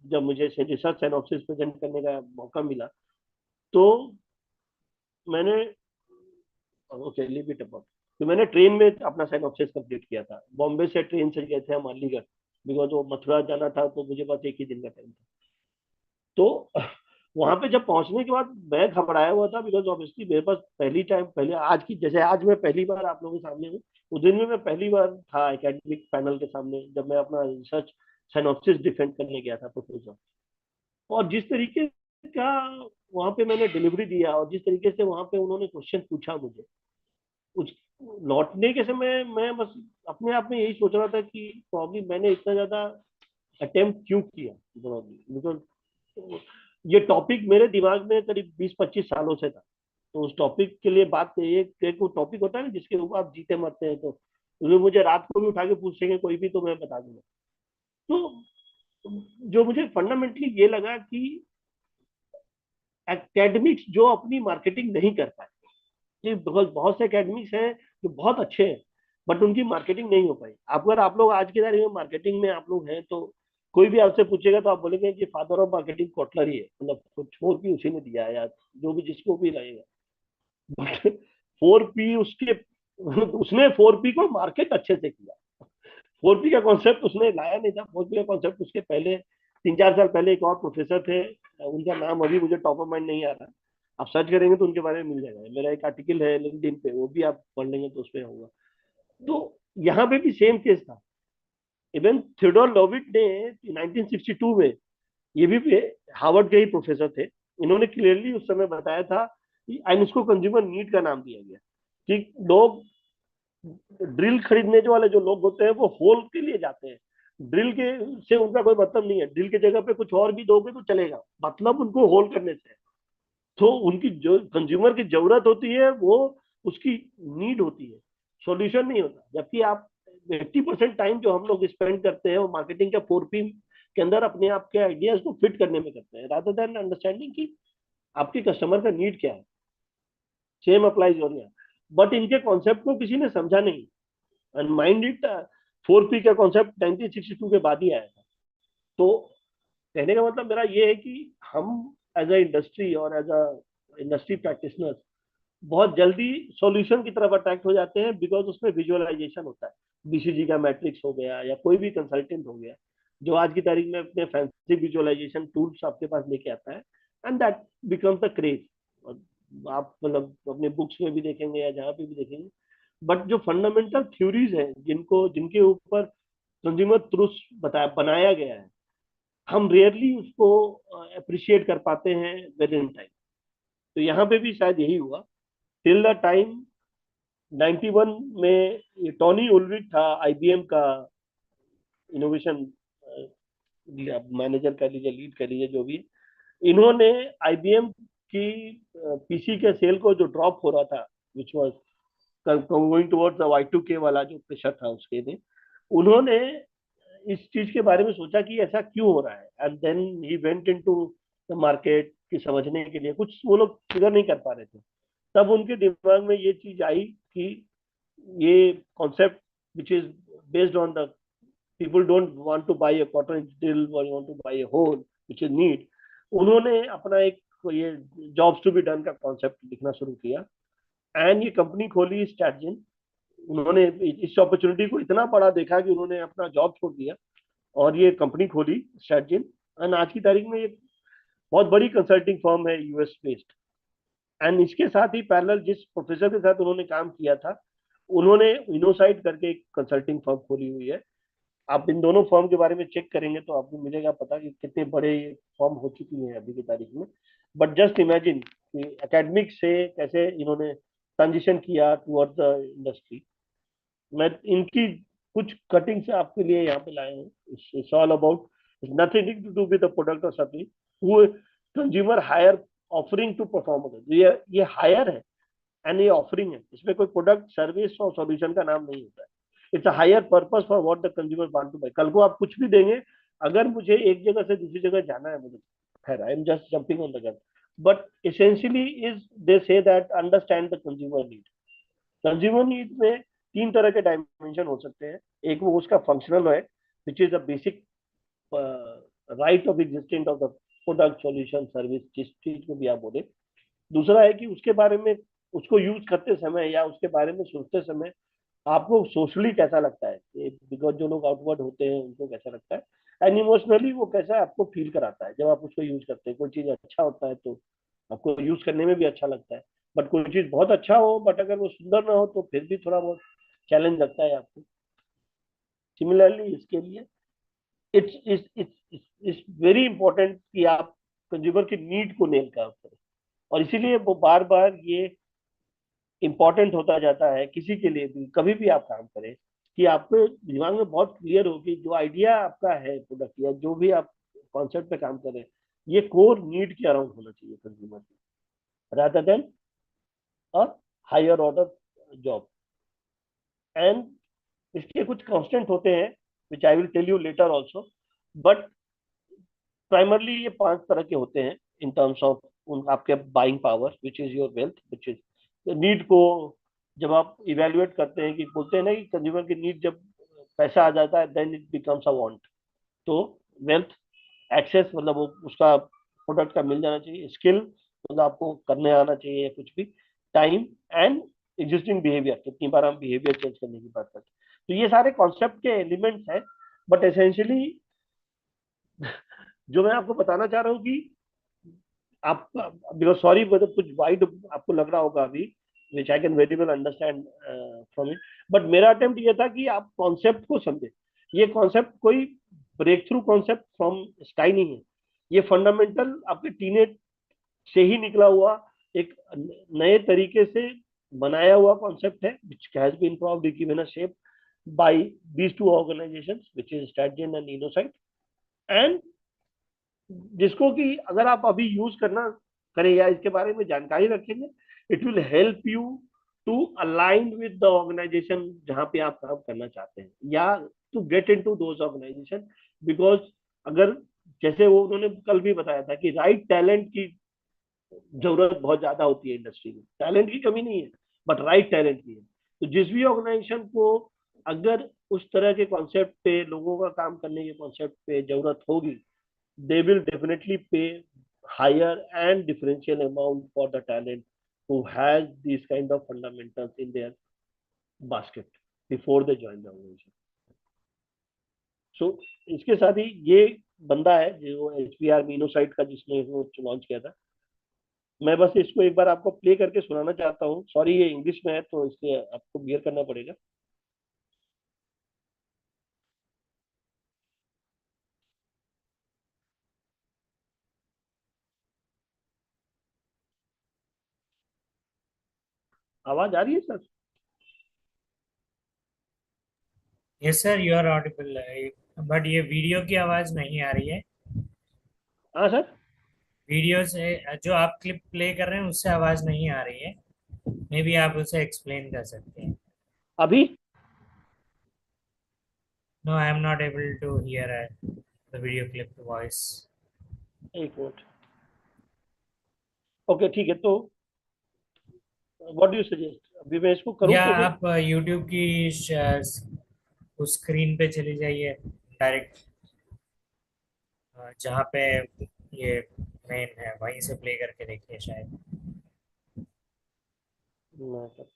जब मुझे रिसर्च सिनॉप्सिस प्रेजेंट करने का मौका मिला, तो मैंने, ओके लीव इट अबाउट, तो मैंने ट्रेन में अपना सिनॉप्सिस कंप्लीट किया था। बॉम्बे से ट्रेन से गए थे हम अलीगढ़, बिकॉज वो मथुरा जाना था, तो मुझे बस एक ही दिन का टाइम था। तो वहां पे जब पहुंचने के बाद मैं घबराया हुआ था, बिकॉज ऑब्वियसली मेरे पास पहले आज की, जैसे आज मैं पहली बार आप लोगों के सामने हूँ, उस दिन में मैं पहली बार था एकेडमिक पैनल के सामने, जब मैं अपना रिसर्च सिनॉप्सिस डिफेंड करने गया था प्रोफेसर। और जिस तरीके का वहां पे मैंने डिलीवरी दिया, और जिस तरीके से वहां पे उन्होंने क्वेश्चन पूछा मुझे, उस लौटने के समय मैं बस अपने आप में यही सोच रहा था कि प्रॉब्लम मैंने इतना ज्यादा अटेम्प्ट क्यों किया, बिकॉज ये टॉपिक मेरे दिमाग में करीब 20-25 सालों से था। तो उस टॉपिक के लिए बात, एक वो टॉपिक होता है ना जिसके ऊपर आप जीते मरते हैं, तो मुझे रात को भी उठा के पूछेंगे कोई भी, तो मैं बता दूंगा। तो जो मुझे फंडामेंटली ये लगा कि एकेडमिक्स जो अपनी मार्केटिंग नहीं कर पाए, कि बहुत से एकेडमिक्स हैं जो बहुत अच्छे हैं, बट उनकी मार्केटिंग नहीं हो पाई। अगर आप लोग आज की तारीख में मार्केटिंग में आप लोग हैं, तो कोई भी आपसे पूछेगा तो आप बोलेंगे कि फादर ऑफ मार्केटिंग कॉटलर ही है, मतलब छोड़ भी उसी ने दिया है, या जो भी जिसको भी लगेगा। बट 4P उसके, उसने 4P को मार्केट अच्छे से किया। 4P का कॉन्सेप्ट उसने लाया नहीं था। 4P का कॉन्सेप्ट उसके पहले 3-4 साल पहले एक और प्रोफेसर थे, उनका नाम अभी मुझे टॉप ऑफ माइंड नहीं आ रहा, आप सर्च करेंगे तो उनके बारे में मिल जाएगा। मेरा एक आर्टिकल है लिंक्डइन पे, वो भी आप पढ़ लेंगे तो उसमें होगा। तो यहाँ पे भी सेम केस था। इवन थियोडोर लोविट ने 1962 में, ये भी हार्वर्ड के ही प्रोफेसर थे, इन्होंने क्लियरली उस समय बताया था कि, एंड इसको कंज्यूमर नीड का नाम दिया गया, कि लोग ड्रिल खरीदने जो वाले जो लोग होते हैं वो होल के लिए जाते हैं, ड्रिल के से उनका कोई मतलब नहीं है, ड्रिल की जगह पे कुछ और भी दोगे तो चलेगा, मतलब उनको होल करने से है। तो उनकी जो कंज्यूमर की जरूरत होती है वो उसकी नीड होती है, सॉल्यूशन नहीं होता। जबकि आप 80% टाइम जो हम लोग स्पेंड करते हैं वो मार्केटिंग के 4P के अंदर अपने आप के आइडियाज को फिट करने में करते हैं, रादर देन अंडरस्टैंडिंग कि आपके कस्टमर का नीड क्या है। सेम अप्लाइज हो गया, बट इनके कॉन्सेप्ट को किसी ने समझा नहीं। एंड माइंड इट, 4P का कॉन्सेप्ट 1962 के बाद ही आया था। तो कहने का मतलब मेरा ये है कि हम एज अ इंडस्ट्री और एज अ इंडस्ट्री प्रैक्टिशनर बहुत जल्दी सॉल्यूशन की तरफ अट्रैक्ट हो जाते हैं, बिकॉज उसमें विजुअलाइजेशन होता है। बीसीजी का मैट्रिक्स हो गया या कोई भी कंसल्टेंट हो गया जो आज की तारीख में अपने फैंसी विजुअलाइजेशन टूल्स आपके पास लेके आता है, and that becomes the craze. आप मतलब अपने बुक्स में भी देखेंगे या जहाँ पे भी देखेंगे, बट जो फंडामेंटल थ्योरीज हैं जिनको जिनके ऊपर कंज्यूमर ट्रूथ बताया बनाया गया है, हम रेयरली उसको अप्रिशिएट कर पाते हैं विद इन टाइम। तो यहाँ पे भी शायद यही हुआ टिल द टाइम 91 में। ये टॉनी उलरिच था आईबीएम का इनोवेशन मैनेजर कह लीजिए, लीड कह लीजिए, जो भी। इन्होंने आईबीएम की पीसी के सेल को जो ड्रॉप हो रहा था, which was going towards the Y2K वाला जो प्रेशर था उसके लिए, उन्होंने इस चीज के बारे में सोचा कि ऐसा क्यों हो रहा है, and then he went into the market की समझने के लिए। कुछ वो लोग फिगर नहीं कर पा रहे थे, तब उनके दिमाग में ये चीज आई कि ये concept which is based on the people don't want to buy a cotton drill or want to buy a hole which is need, उन्होंने अपना एक ये जॉब्स टू बी डन का कॉन्सेप्ट लिखना शुरू किया, एंड ये कंपनी खोली स्ट्रैटजिन। उन्होंने इस अपॉर्चुनिटी को इतना बड़ा देखा कि उन्होंने अपना जॉब छोड़ दिया और ये कंपनी खोली स्ट्रैटजिन। एंड आज की तारीख में ये बहुत बड़ी कंसल्टिंग फर्म है, यूएस बेस्ड। एंड इसके साथ ही पैरेलल जिस प्रोफेसर के साथ उन्होंने काम किया था, उन्होंने इनोसाइट करके एक कंसल्टिंग फर्म खोली हुई है। आप इन दोनों फॉर्म के बारे में चेक करेंगे तो आपको मिलेगा पता कि कितने बड़े ये फॉर्म हो चुकी हैं अभी की तारीख में। बट जस्ट इमेजिन कि एकेडमिक से कैसे इन्होंने ट्रांजिशन किया टुवर्ड द इंडस्ट्री। मैं इनकी कुछ कटिंग्स आपके लिए यहाँ पे लाए हूँ। It's all about, nothing to do with the product और सर्विस, वो consumer hire offering to perform. ये हायर है एंड ये ऑफरिंग है, इसमें कोई प्रोडक्ट सर्विस और सॉल्यूशन का नाम नहीं होता है। It's a higher purpose for what the consumer want to buy. कल को आप कुछ भी देंगे, अगर मुझे एक जगह से दूसरी जगह जाना है, मुझे खैर I am just jumping on the gun, but essentially is they say that understand the consumer need. Consumer need में तीन तरह के डायमेंशन हो सकते हैं। एक वो उसका फंक्शनल है, which is the basic right of existence of the product solution service, जिस चीज को भी आप बोले। दूसरा है कि उसके बारे में, उसको यूज करते समय या उसके बारे में सोचते समय आपको सोशली कैसा लगता है, बिकॉज जो लोग आउटवर्ड होते हैं उनको कैसा लगता है, एंड इमोशनली वो कैसा आपको फील कराता है जब आप उसको यूज करते हैं। कोई चीज अच्छा होता है तो आपको यूज करने में भी अच्छा लगता है, बट कोई चीज बहुत अच्छा हो बट अगर वो सुंदर ना हो तो फिर भी थोड़ा बहुत चैलेंज लगता है आपको। सिमिलरली इसके लिए it's it's it's very important कि आप कंज्यूमर की नीड को नेल करें। और इसीलिए वो बार बार ये इंपॉर्टेंट होता जाता है किसी के लिए भी, कभी भी आप काम करें, कि आपके दिमाग में बहुत क्लियर हो कि जो आइडिया आपका है प्रोडक्ट या जो भी आप कॉन्सेप्ट पे काम करें, ये कोर नीड के अराउंड होना चाहिए कंज्यूमर की, rather than a higher order job. And इसके कुछ कांस्टेंट होते हैं which I will tell you later also, but primarily ये पांच तरह के होते हैं इन टर्म्स ऑफ उन आपके buying power, which is your wealth, which is need को जब आप इवेल्युएट करते हैं, कि बोलते हैं ना कि कंज्यूमर की नीड जब पैसा आ जाता है then it becomes a want. तो वेल्थ, एक्सेस मतलब वो उसका प्रोडक्ट का मिल जाना चाहिए, स्किल मतलब आपको करने आना चाहिए या कुछ भी, टाइम, एंड एग्जिस्टिंग बिहेवियर, कितनी बार हम बिहेवियर चेंज करने की बात करते हैं। तो ये सारे कॉन्सेप्ट के एलिमेंट्स हैं, बट एसेंशियली जो मैं आपको बताना चाह रहा हूँ कि आप, बिकॉज सॉरी मतलब कुछ वाइड आपको लग रहा होगा अभी, which I can very well understand from it, but मेरा अटेम्प्ट ये था कि आप कॉन्सेप्ट को समझे। ये कॉन्सेप्ट कोई breakthrough concept from sky नहीं है, ये फंडामेंटल आपके टीनेज से ही निकला हुआ एक नए तरीके से बनाया हुआ कॉन्सेप्ट है, which has been proved given a shape by these two organizations, which is StatGen and InnoSight. And जिसको कि अगर आप अभी यूज करना करें या इसके बारे में जानकारी रखेंगे, it will help you to align with the organisation जहां पे आप काम करना चाहते हैं, या to get into those organisation. Because अगर जैसे वो उन्होंने कल भी बताया था कि राइट टैलेंट की जरूरत बहुत ज्यादा होती है इंडस्ट्री में। टैलेंट की कमी नहीं है, बट राइट टैलेंट की है। तो जिस भी ऑर्गेनाइजेशन को अगर उस तरह के कॉन्सेप्ट पे, लोगों का काम करने के कॉन्सेप्ट पे जरूरत होगी, they will definitely pay higher and differential amount for the talent who has these kind of fundamentals in their basket before they join the organization. So इसके साथ ही ये बंदा है जो HBR मीनोसाइट का जिसने लॉन्च किया था। मैं बस इसको एक बार आपको प्ले करके सुनाना चाहता हूँ। सॉरी ये इंग्लिश में है तो इसलिए आपको बियर करना पड़ेगा। आवाज आ रही है sir? Yes sir, you are audible, but ये वीडियो की आवाज नहीं आ रही है। हाँ सर। वीडियो से जो आप क्लिप प्ले कर रहे हैं उससे आवाज नहीं आ रही है। मे बी आप उसे एक्सप्लेन कर सकते हैं। अभी no, I am not able to hear the video clip voice. एक मिनट। ओके ठीक है, तो व्हाट डू यू सजेस्ट? अभी मैं इसको करूँ या तो फिर? आप यूट्यूब की उस स्क्रीन पे चले जाइए डायरेक्ट, जहाँ पे ये मेन है वहीं से प्ले करके देखिए शायद। मैं करता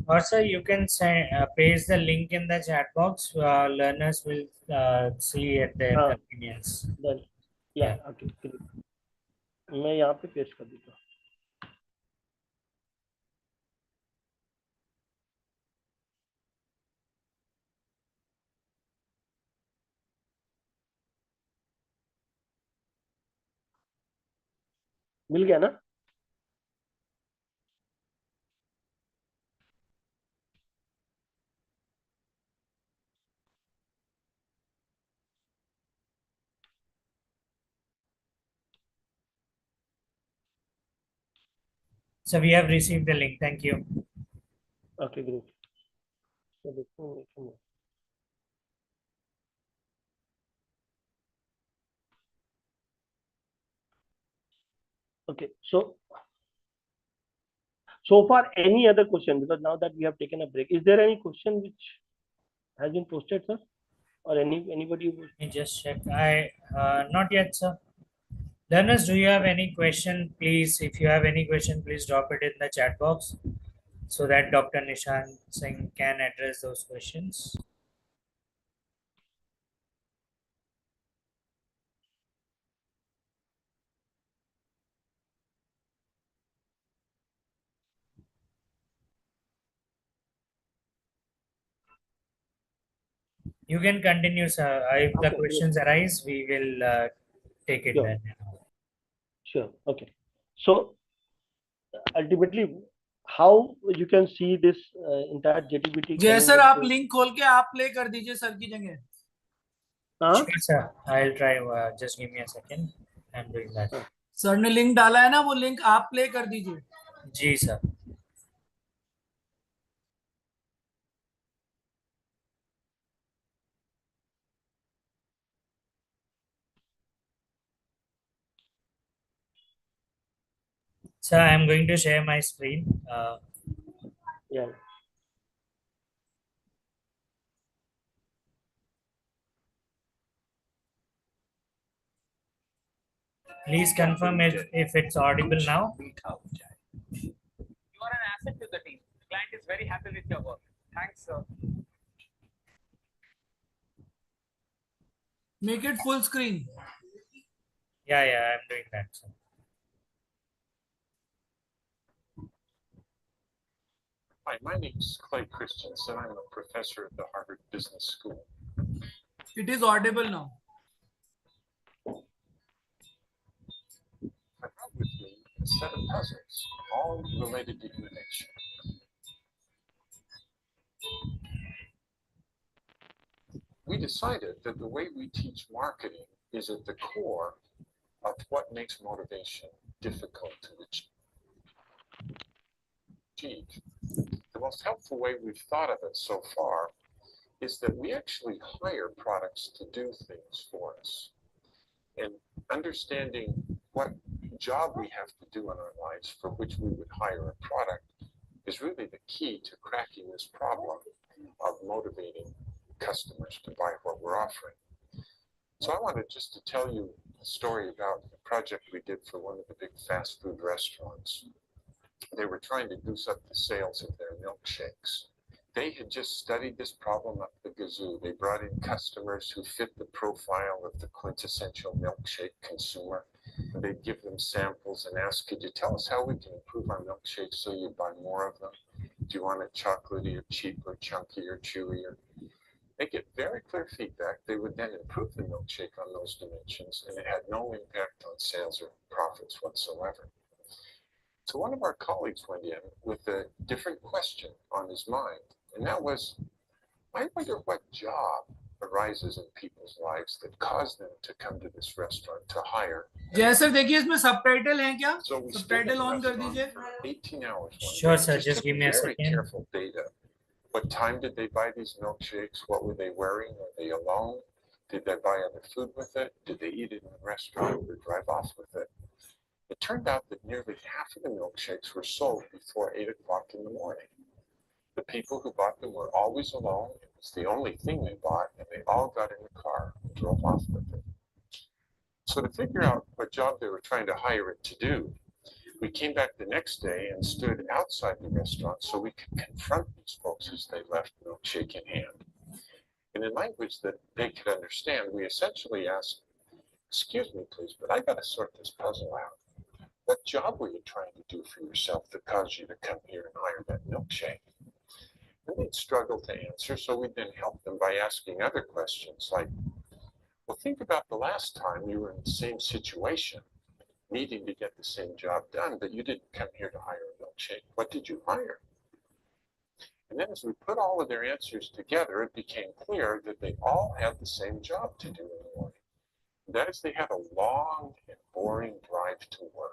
Or sir, you can send, paste the link in the chat box. Learners will see at their हाँ convenience. डन। या Yeah. ओके, मैं यहाँ पे पेस्ट कर देता हूँ। मिल गया ना? So we have received the link. Thank you. Okay great. तो देखो okay, so far any other question, because now that we have taken a break, is there any question which has been posted, sir, or anybody Let me just check. I not yet, sir. Learners, do you have any question? Please, if you have any question, please drop it in the chat box so that Dr. Nishant Singh can address those questions. You can continue, sir. If the okay great. questions arise, we will take it Sure, then. sure, okay. So ultimately how you can see this entire JTBT जय coming sir, आप into link खोल के आप play कर दीजिए sir की जगह। हाँ Sure, sir. I'll try. Just give me a second. I'm doing that. Sir ने लिंक डाला है ना, वो लिंक आप प्ले कर दीजिए। जी sir. Sir, I'm going to share my screen. yeah Please confirm if it's audible now. You are an asset to the team. The client is very happy with your work. Thanks, sir. Make it full screen. Yeah, I'm doing that, sir. Hi, my name is Clay Christensen. I'm a professor at the Harvard Business School. It is audible now. I brought with me a set of puzzles, all related to innovation. We decided that the way we teach marketing is at the core of what makes motivation difficult to achieve. The most helpful way we've thought of it so far is that we actually hire products to do things for us. And understanding what job we have to do in our lives for which we would hire a product is really the key to cracking this problem of motivating customers to buy what we're offering. So I wanted just to tell you a story about a project we did for one of the big fast food restaurants. They were trying to boost up the sales of their milkshakes. They had just studied this problem up the gazoo. They brought in customers who fit the profile of the quintessential milkshake consumer. And they'd give them samples and ask, could you tell us how we can improve our milkshakes so you buy more of them? Do you want it chocolatey or cheaper, chunky or chewier? They get very clear feedback. They would then improve the milkshake on those dimensions, and it had no impact on sales or profits whatsoever. So one of our colleagues went in with a different question on his mind, and that was, I wonder what job arises in people's lives that cause them to come to this restaurant to hire. जय sir देखिए इसमें subtitle हैं क्या? So we stayed at subtitle the on कर restaurant दीजिए. for 18 hours. one Sure, day. sir. Just took give me a very second. careful data. What time did they buy these milkshakes? What were they wearing? Were they alone? Did they buy other food with it? Did they eat it in the restaurant or drive off with it? It turned out that nearly half of the milkshakes were sold before 8 o'clock in the morning. The people who bought them were always alone. It was the only thing they bought, and they all got in the car and drove off with it. So to figure out what job they were trying to hire it to do, we came back the next day and stood outside the restaurant so we could confront these folks as they left, milkshake in hand. And in language that they could understand, we essentially asked, excuse me, please, but I got to sort this puzzle out. What job were you trying to do for yourself that caused you to come here and hire that milkshake? And they'd struggle to answer, so we then helped them by asking other questions like, well, think about the last time you were in the same situation, needing to get the same job done, but you didn't come here to hire a milkshake. What did you hire? And then as we put all of their answers together, it became clear that they all had the same job to do in the morning. That is, they had a long and boring drive to work.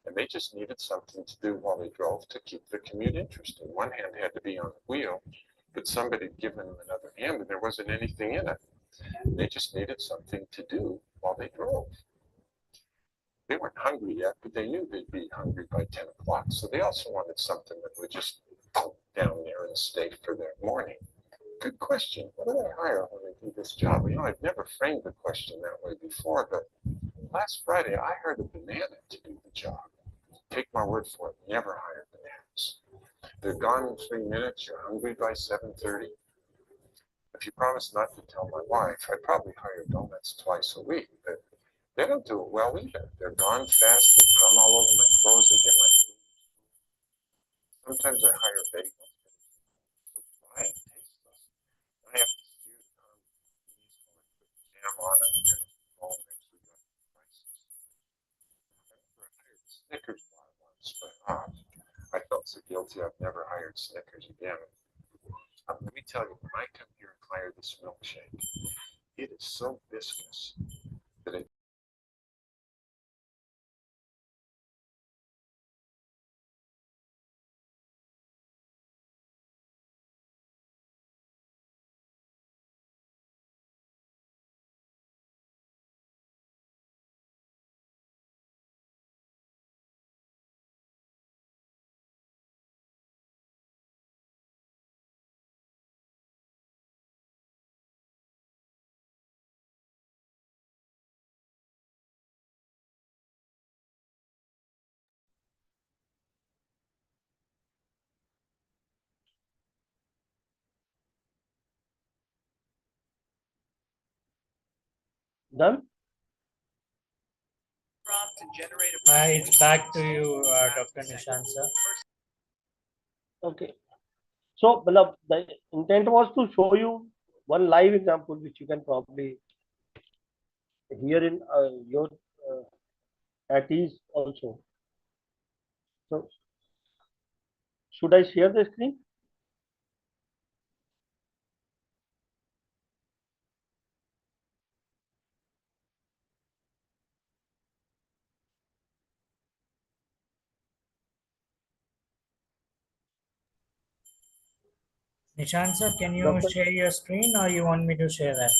And they just needed something to do while they drove to keep the commute interesting. One hand had to be on the wheel, but somebody had given them another hand and there wasn't anything in it. They just needed something to do while they drove. They weren't hungry yet, but they knew they'd be hungry by 10 o'clock. So they also wanted something that would just pop down there and stay for their morning. Good question. What do they hire when they do this job? You know, I've never framed the question that way before, but last Friday I hired a banana to do the job. Take my word for it, never hire bananas. They're gone in 3 minutes, you're hungry by 7:30. If you promise not to tell my wife, I'd probably hire donuts twice a week, but they don't do it well either. They're gone fast, they come all over my clothes, they get my food. Sometimes I hire bagels, but it's dry and tasteless. I have to steer the car with these while I put jam on them and then all next week on prices. I remember I hired a Snickers bar once, but I felt so guilty I've never hired Snickers again. Let me tell you, when I come here and hire this milkshake, it is so viscous that it Done? It's back to you, Dr. Nishant, sir. Okay. So, Malab, the intent was to show you one live example which you can probably hear in your at ease also. So should I share the screen? Nishant sir, can you Doctor? share your screen or you want me to share that?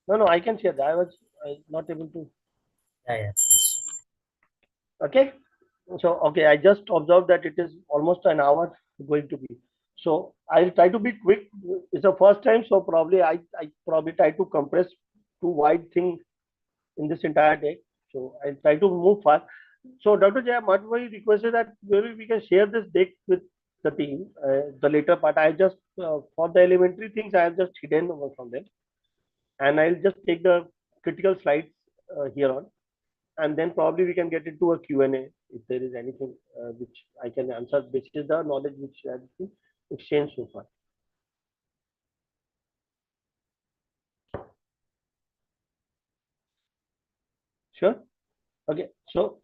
No, no, I can share that. I was not able to. Yeah, yeah, please. Okay. So, okay, I just observed that it is almost an hour going to be. So I'll try to be quick. It's the first time, so probably I probably try to compress two wide things in this entire day. So I'll try to move fast. So Dr. Jaya, my request is that maybe we can share this deck with the team. The later part, I just for the elementary things, I have just hidden over from them, and I'll just take the critical slides here on, and then probably we can get into a Q&A if there is anything which I can answer. This is the knowledge which I have exchanged so far. Sure. Okay. So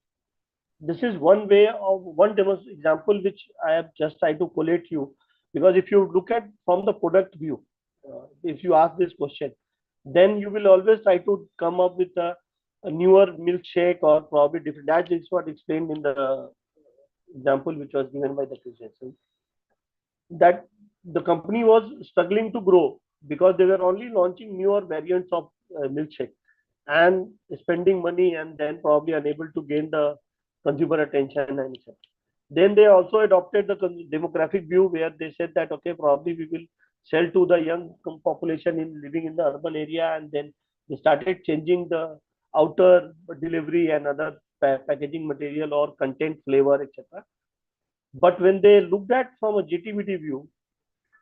this is one way of one example which I have just tried to collate you, because if you look at from the product view, if you ask this question, then you will always try to come up with a newer milkshake or probably different. That is what explained in the example which was given by the Christian, that the company was struggling to grow because they were only launching newer variants of milkshake and spending money and then probably unable to gain the consumer attention and etc. Then they also adopted the demographic view where they said that okay, probably we will sell to the young population in living in the urban area, and then they started changing the outer delivery and other packaging material or content flavor etc. But when they looked at from a GTVT view,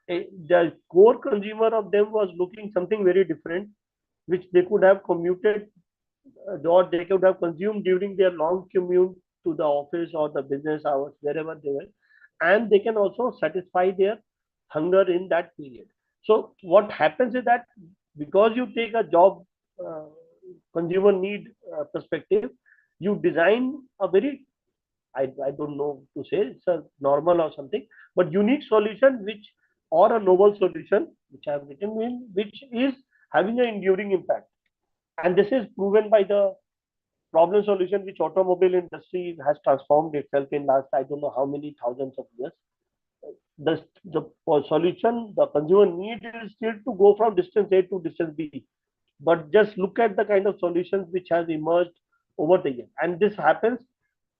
the core consumer of them was looking something very different, which they could have commuted or they could have consumed during their long commute to the office or the business hours, wherever they were. And they can also satisfy their hunger in that period. So what happens is that because you take a job uh, consumer need perspective, you design a very I don't know to say it's a normal or something, but unique solution which or a novel solution which I have written in which is having an enduring impact. And this is proven by the problem solution which automobile industry has transformed itself in last I don't know how many thousands of years. The solution the consumer need is still to go from distance A to distance B, but just look at the kind of solutions which has emerged over the year. And this happens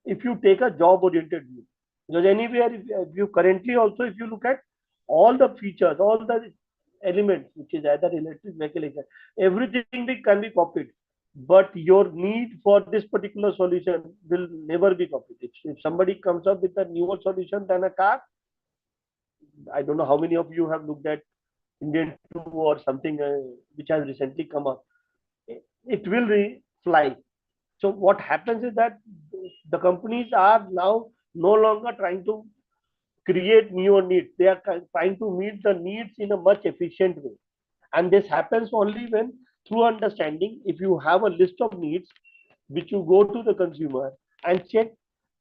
if you take a job oriented view, because anywhere if you currently also if you look at all the features, all the elements which is either electric vehicle, everything that can be copied, but your need for this particular solution will never be copied. If somebody comes up with a newer solution than a car, I don't know how many of you have looked at Indian 2 or something which has recently come up, it will fly. So what happens is that the companies are now no longer trying to create new needs. They are trying to meet the needs in a much efficient way. And this happens only when through understanding, if you have a list of needs, which you go to the consumer and check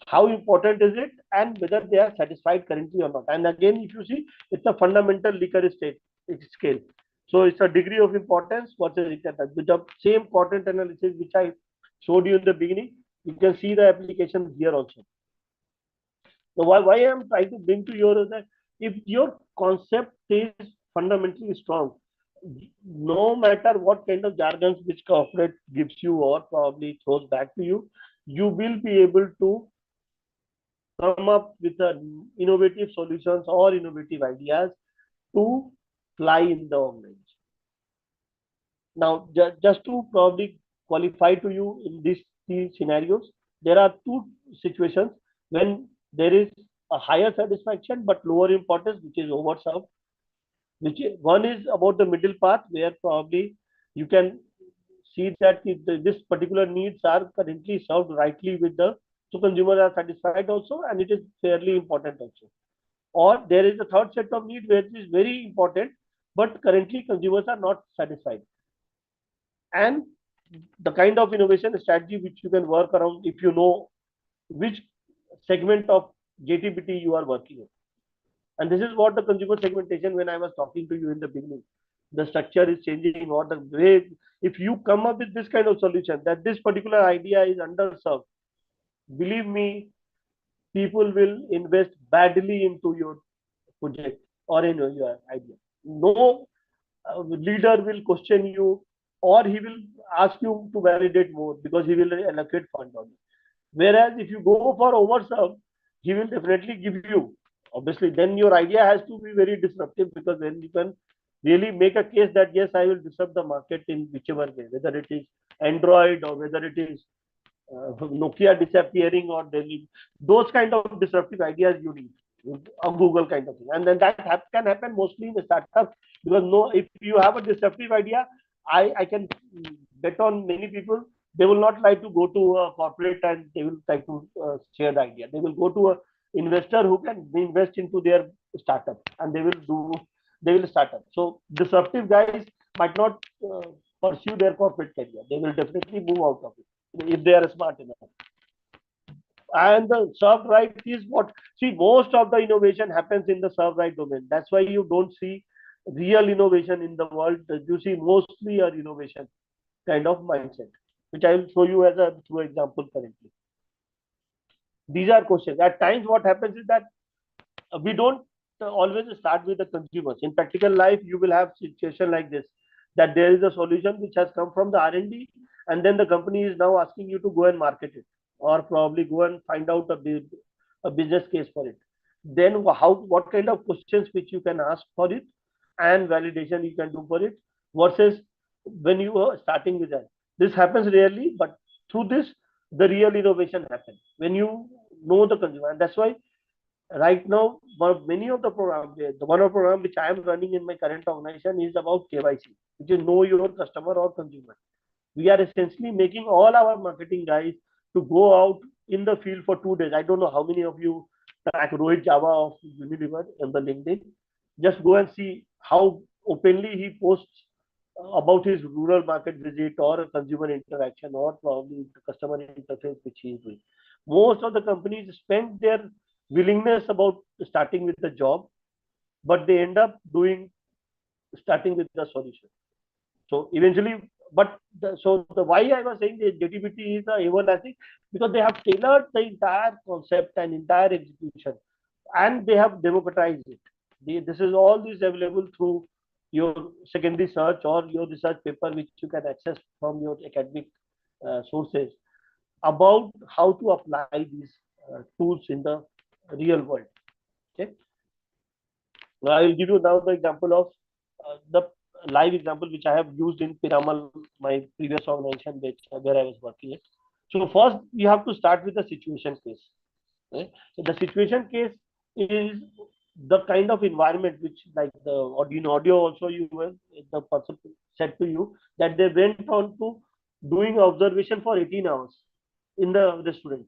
how important is it and whether they are satisfied currently or not. And again, if you see, it's a fundamental Likert scale. So it's a degree of importance versus importance. With the same content analysis which I showed you in the beginning, you can see the application here also. So why I'm trying to bring to your is that if your concept is fundamentally strong, no matter what kind of jargons which corporate gives you or probably throws back to you, you will be able to come up with innovative solutions or innovative ideas to fly in the organization. Now, just to probably qualify to you in these scenarios, there are two situations when there is a higher satisfaction but lower importance, which is overserved. One is about the middle path, where probably you can see that if this particular needs are currently served rightly with the so consumers are satisfied also, and it is fairly important also. Or there is a third set of need which is very important, but currently consumers are not satisfied. And the kind of innovation strategy which you can work around, if you know which segment of JTBT you are working in. And this is what the consumer segmentation, when I was talking to you in the beginning, the structure is changing, or the way, if you come up with this kind of solution that this particular idea is underserved, believe me, people will invest badly into your project or in your idea. No leader will question you, or he will ask you to validate more because he will allocate fund on it. Whereas if you go for overserve, he will definitely give you. Obviously, then your idea has to be very disruptive, because then you can really make a case that yes, I will disrupt the market in whichever way, whether it is Android or whether it is Nokia disappearing or Delhi. Those kind of disruptive ideas you need, a Google kind of thing, and then that can happen mostly in the startup, because no, if you have a disruptive idea, I can bet on many people. They will not like to go to a corporate and they will try to share the idea. They will go to a investor who can invest into their startup, and they will start up. So disruptive guys might not pursue their corporate career. They will definitely move out of it if they are smart enough. And the served right is what, see, most of the innovation happens in the served right domain. That's why you don't see real innovation in the world. You see mostly a innovation kind of mindset, which I will show you as a through example currently. These are questions. At times, what happens is that we don't always start with the consumers. In practical life, you will have situation like this, that there is a solution which has come from the R&D, and then the company is now asking you to go and market it, or probably go and find out a business case for it. Then what kind of questions which you can ask for it, and validation you can do for it, versus when you are starting with that. This happens rarely, but through this, the real innovation happens when you know the consumer. And that's why right now, many of the program, the one of program which I am running in my current organization is about KYC, which is know your customer or consumer. We are essentially making all our marketing guys to go out in the field for 2 days. I don't know how many of you track Rohit Java of Unilever in the LinkedIn. Just go and see how openly he posts about his rural market visit or a consumer interaction or probably the customer interface which he is doing. Most of the companies spend their willingness about starting with the job, but they end up doing starting with the solution. So eventually, but the why I was saying the JTBT is a everlasting, because they have tailored the entire concept and entire execution, and they have democratized it. This is all this available through your secondary search or your research paper, which you can access from your academic sources about how to apply these tools in the real world. Okay. Now I will give you now the example of the live example which I have used in Piramal, my previous organization where I was working at. So first you have to start with the situation case. Right? So the situation case is the kind of environment which, like the audio also, you were the person said to you that they went on to doing observation for 18 hours in the restaurant.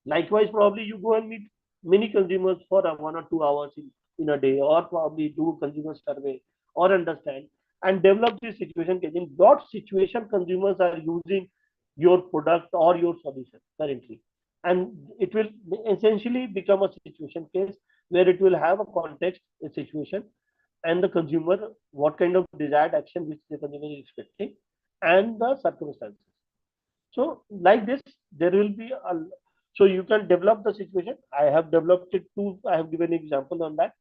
Likewise, probably you go and meet many consumers for 1 or 2 hours in a day, or probably do consumer survey or understand and develop this situation case. In what situation consumers are using your product or your solution currently, and it will essentially become a situation case where it will have a context, a situation, and the consumer, what kind of desired action which the consumer is expecting, and the circumstances. So like this, there will be a, so you can develop the situation. I have developed it too. I have given an example on that,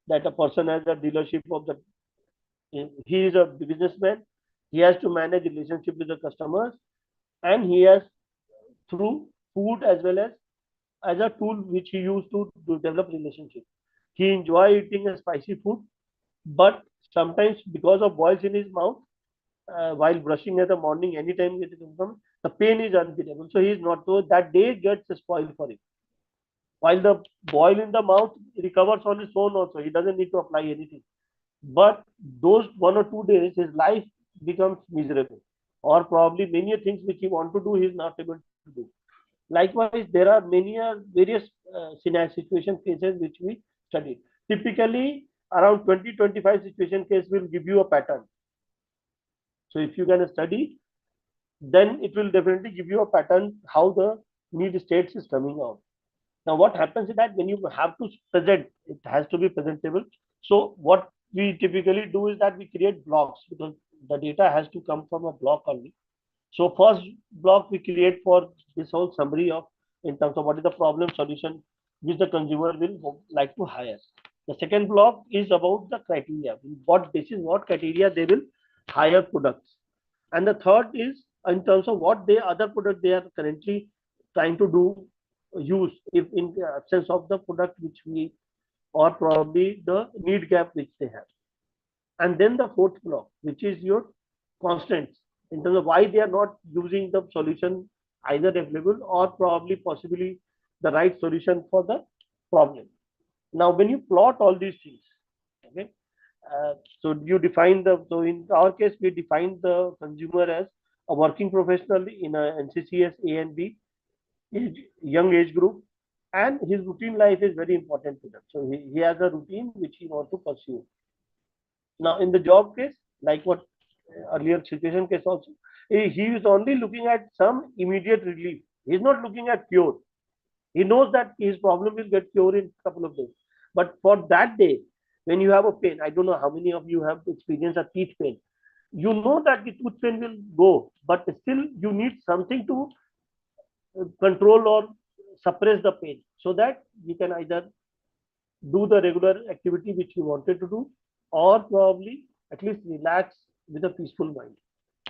that a person has a dealership of the, he is a businessman. He has to manage relationship with the customers, and he has through food as a tool which he used to develop relationship. He enjoy eating a spicy food, but sometimes because of boils in his mouth, while brushing in the morning, anytime it comes, the pain is unbearable. So he is not, so that day gets spoiled for him. While the boil in the mouth recovers on its own also, he doesn't need to apply anything. But those 1 or 2 days, his life becomes miserable, or probably many things which he want to do, he is not able to do. Likewise, there are many various scenario situation cases which we study. Typically, around 20-25 situation case will give you a pattern. So if you can study, then it will definitely give you a pattern how the need states is coming out. Now, what happens is that when you have to present, it has to be presentable. So what we typically do is that we create blocks because the data has to come from a block only. So first block we create for this whole summary of in terms of what is the problem solution which the consumer will like to hire. The second block is about the criteria. What basis, what criteria they will hire products. And the third is in terms of what they other product they are currently trying to do use if in the absence of the product which we or probably the need gap which they have. And then the fourth block, which is your constants in terms of why they are not using the solution either available or probably possibly the right solution for the problem. Now, when you plot all these things, okay, so you define the, so in our case, we define the consumer as a working professional in a NCCS A and B, young age group, and his routine life is very important to them. So he has a routine which he wants to pursue. Now, in the job case, like what earlier situation case also, he is only looking at some immediate relief. He's not looking at cure. He knows that his problem will get cured in a couple of days. But for that day, when you have a pain, I don't know how many of you have experienced a teeth pain. You know that the tooth pain will go, but still you need something to control or suppress the pain so that you can either do the regular activity which you wanted to do or probably at least relax with a peaceful mind.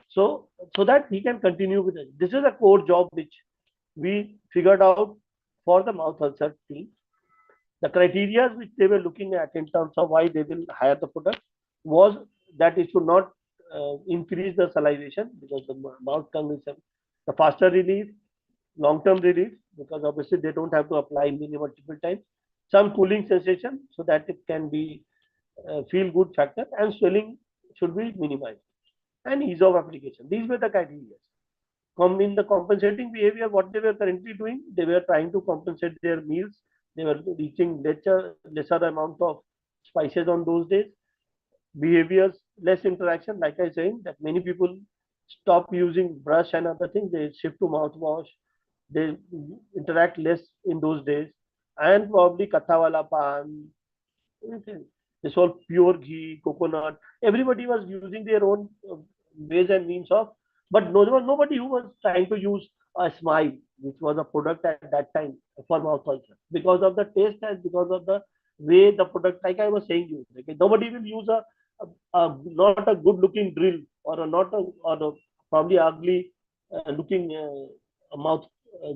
So that he can continue with it. This is a core job which we figured out for the mouth ulcer team. The criteria which they were looking at in terms of why they will hire the product was that it should not increase the salivation because the mouth tongue is the faster relief, long-term relief because obviously they don't have to apply minimum multiple times. Some cooling sensation so that it can be feel good factor and swelling should be minimized and ease of application. These were the criteria. In the compensating behavior, what they were currently doing, they were trying to compensate their meals. They were reaching lesser amount of spices on those days. Behaviors, less interaction. Like I saying that many people stop using brush and other things. They shift to mouthwash. They interact less in those days. And probably katha wala pan. Okay. This all pure ghee, coconut. Everybody was using their own ways and means of, but there was nobody who was trying to use a smile, which was a product at that time for mouth ulcer, because of the taste and because of the way the product. Like I was saying, you like, nobody will use a not a good looking drill or a not a or a probably ugly looking mouth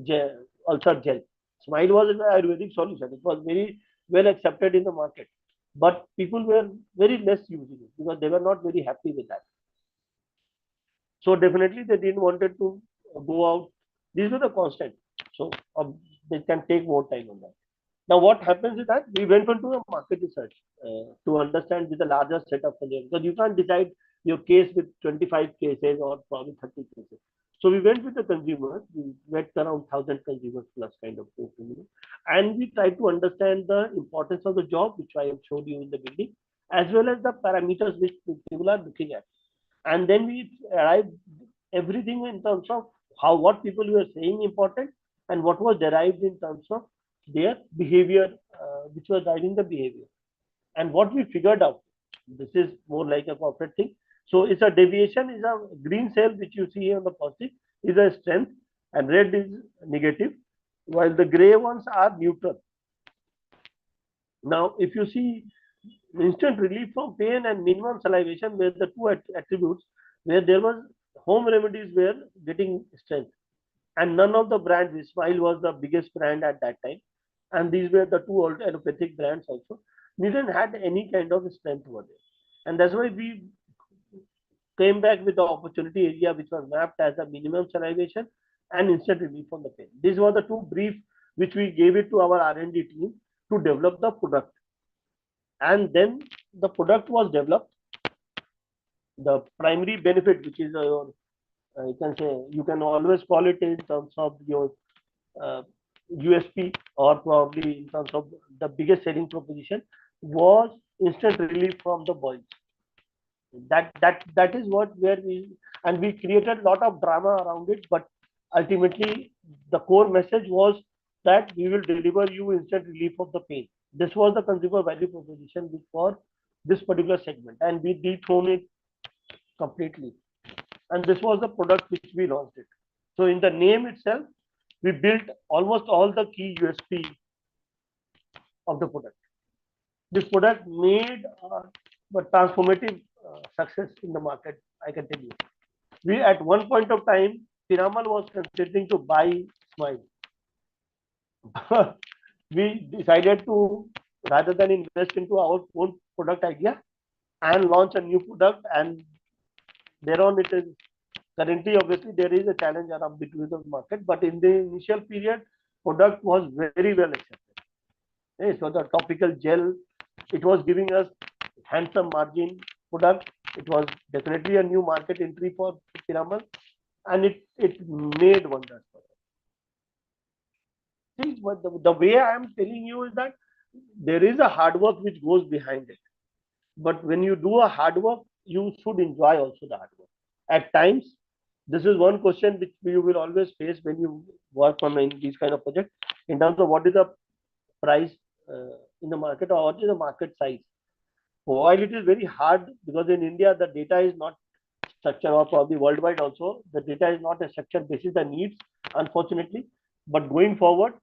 gel, ulcer gel. Smile was an Ayurvedic solution. It was very well accepted in the market, but people were very less using it because they were not very happy with that. So definitely they didn't wanted to go out. These were the constant. So they can take more time on that. Now what happens is that we went on to a market research to understand with a larger set of consumers because you can't decide your case with 25 cases or probably 30 cases. So we went with the consumers. We met around 1,000 consumers plus kind of thing, and we tried to understand the importance of the job, which I have showed you in the beginning, as well as the parameters which people are looking at. And then we arrived everything in terms of how what people were saying important and what was derived in terms of their behavior, which was driving the behavior. And what we figured out, this is more like a corporate thing. So it's a deviation, is a green cell which you see on the positive is a strength and red is negative, while the gray ones are neutral. Now, if you see instant relief from pain and minimum salivation were the two attributes where there was home remedies were getting strength. And none of the brands, Smile was the biggest brand at that time. And these were the two old allopathic brands also. Didn't had any kind of strength over there. And that's why we came back with the opportunity area which was mapped as a minimum salivation and instant relief from the pain. These were the two briefs which we gave it to our R&D team to develop the product. And then the product was developed. The primary benefit, which is your, you can say, you can always call it in terms of your USP or probably in terms of the biggest selling proposition, was instant relief from the boys. That is what where we, and we created a lot of drama around it, but ultimately the core message was that we will deliver you instant relief of the pain. This was the consumer value proposition for this particular segment, and we dethroned it completely. And this was the product which we launched it. So in the name itself, we built almost all the key USP of the product. This product made a transformative success in the market, I can tell you. We at one point of time, Piramal was considering to buy Smile. We decided to, rather than invest into our own product idea and launch a new product, and thereon it is currently, obviously there is a challenge around between the market, but in the initial period, product was very well accepted. So the topical gel, it was giving us handsome margin product. It was definitely a new market entry for Piramal, and it made wonders for us. See, but the way I am telling you is that there is a hard work which goes behind it. But when you do a hard work, you should enjoy also the hard work. At times, this is one question which you will always face when you work on these kind of projects, in terms of what is the price in the market, or what is the market size. While it is very hard, because in India the data is not structured, or probably worldwide also, the data is not a structured basis the needs, unfortunately. But going forward,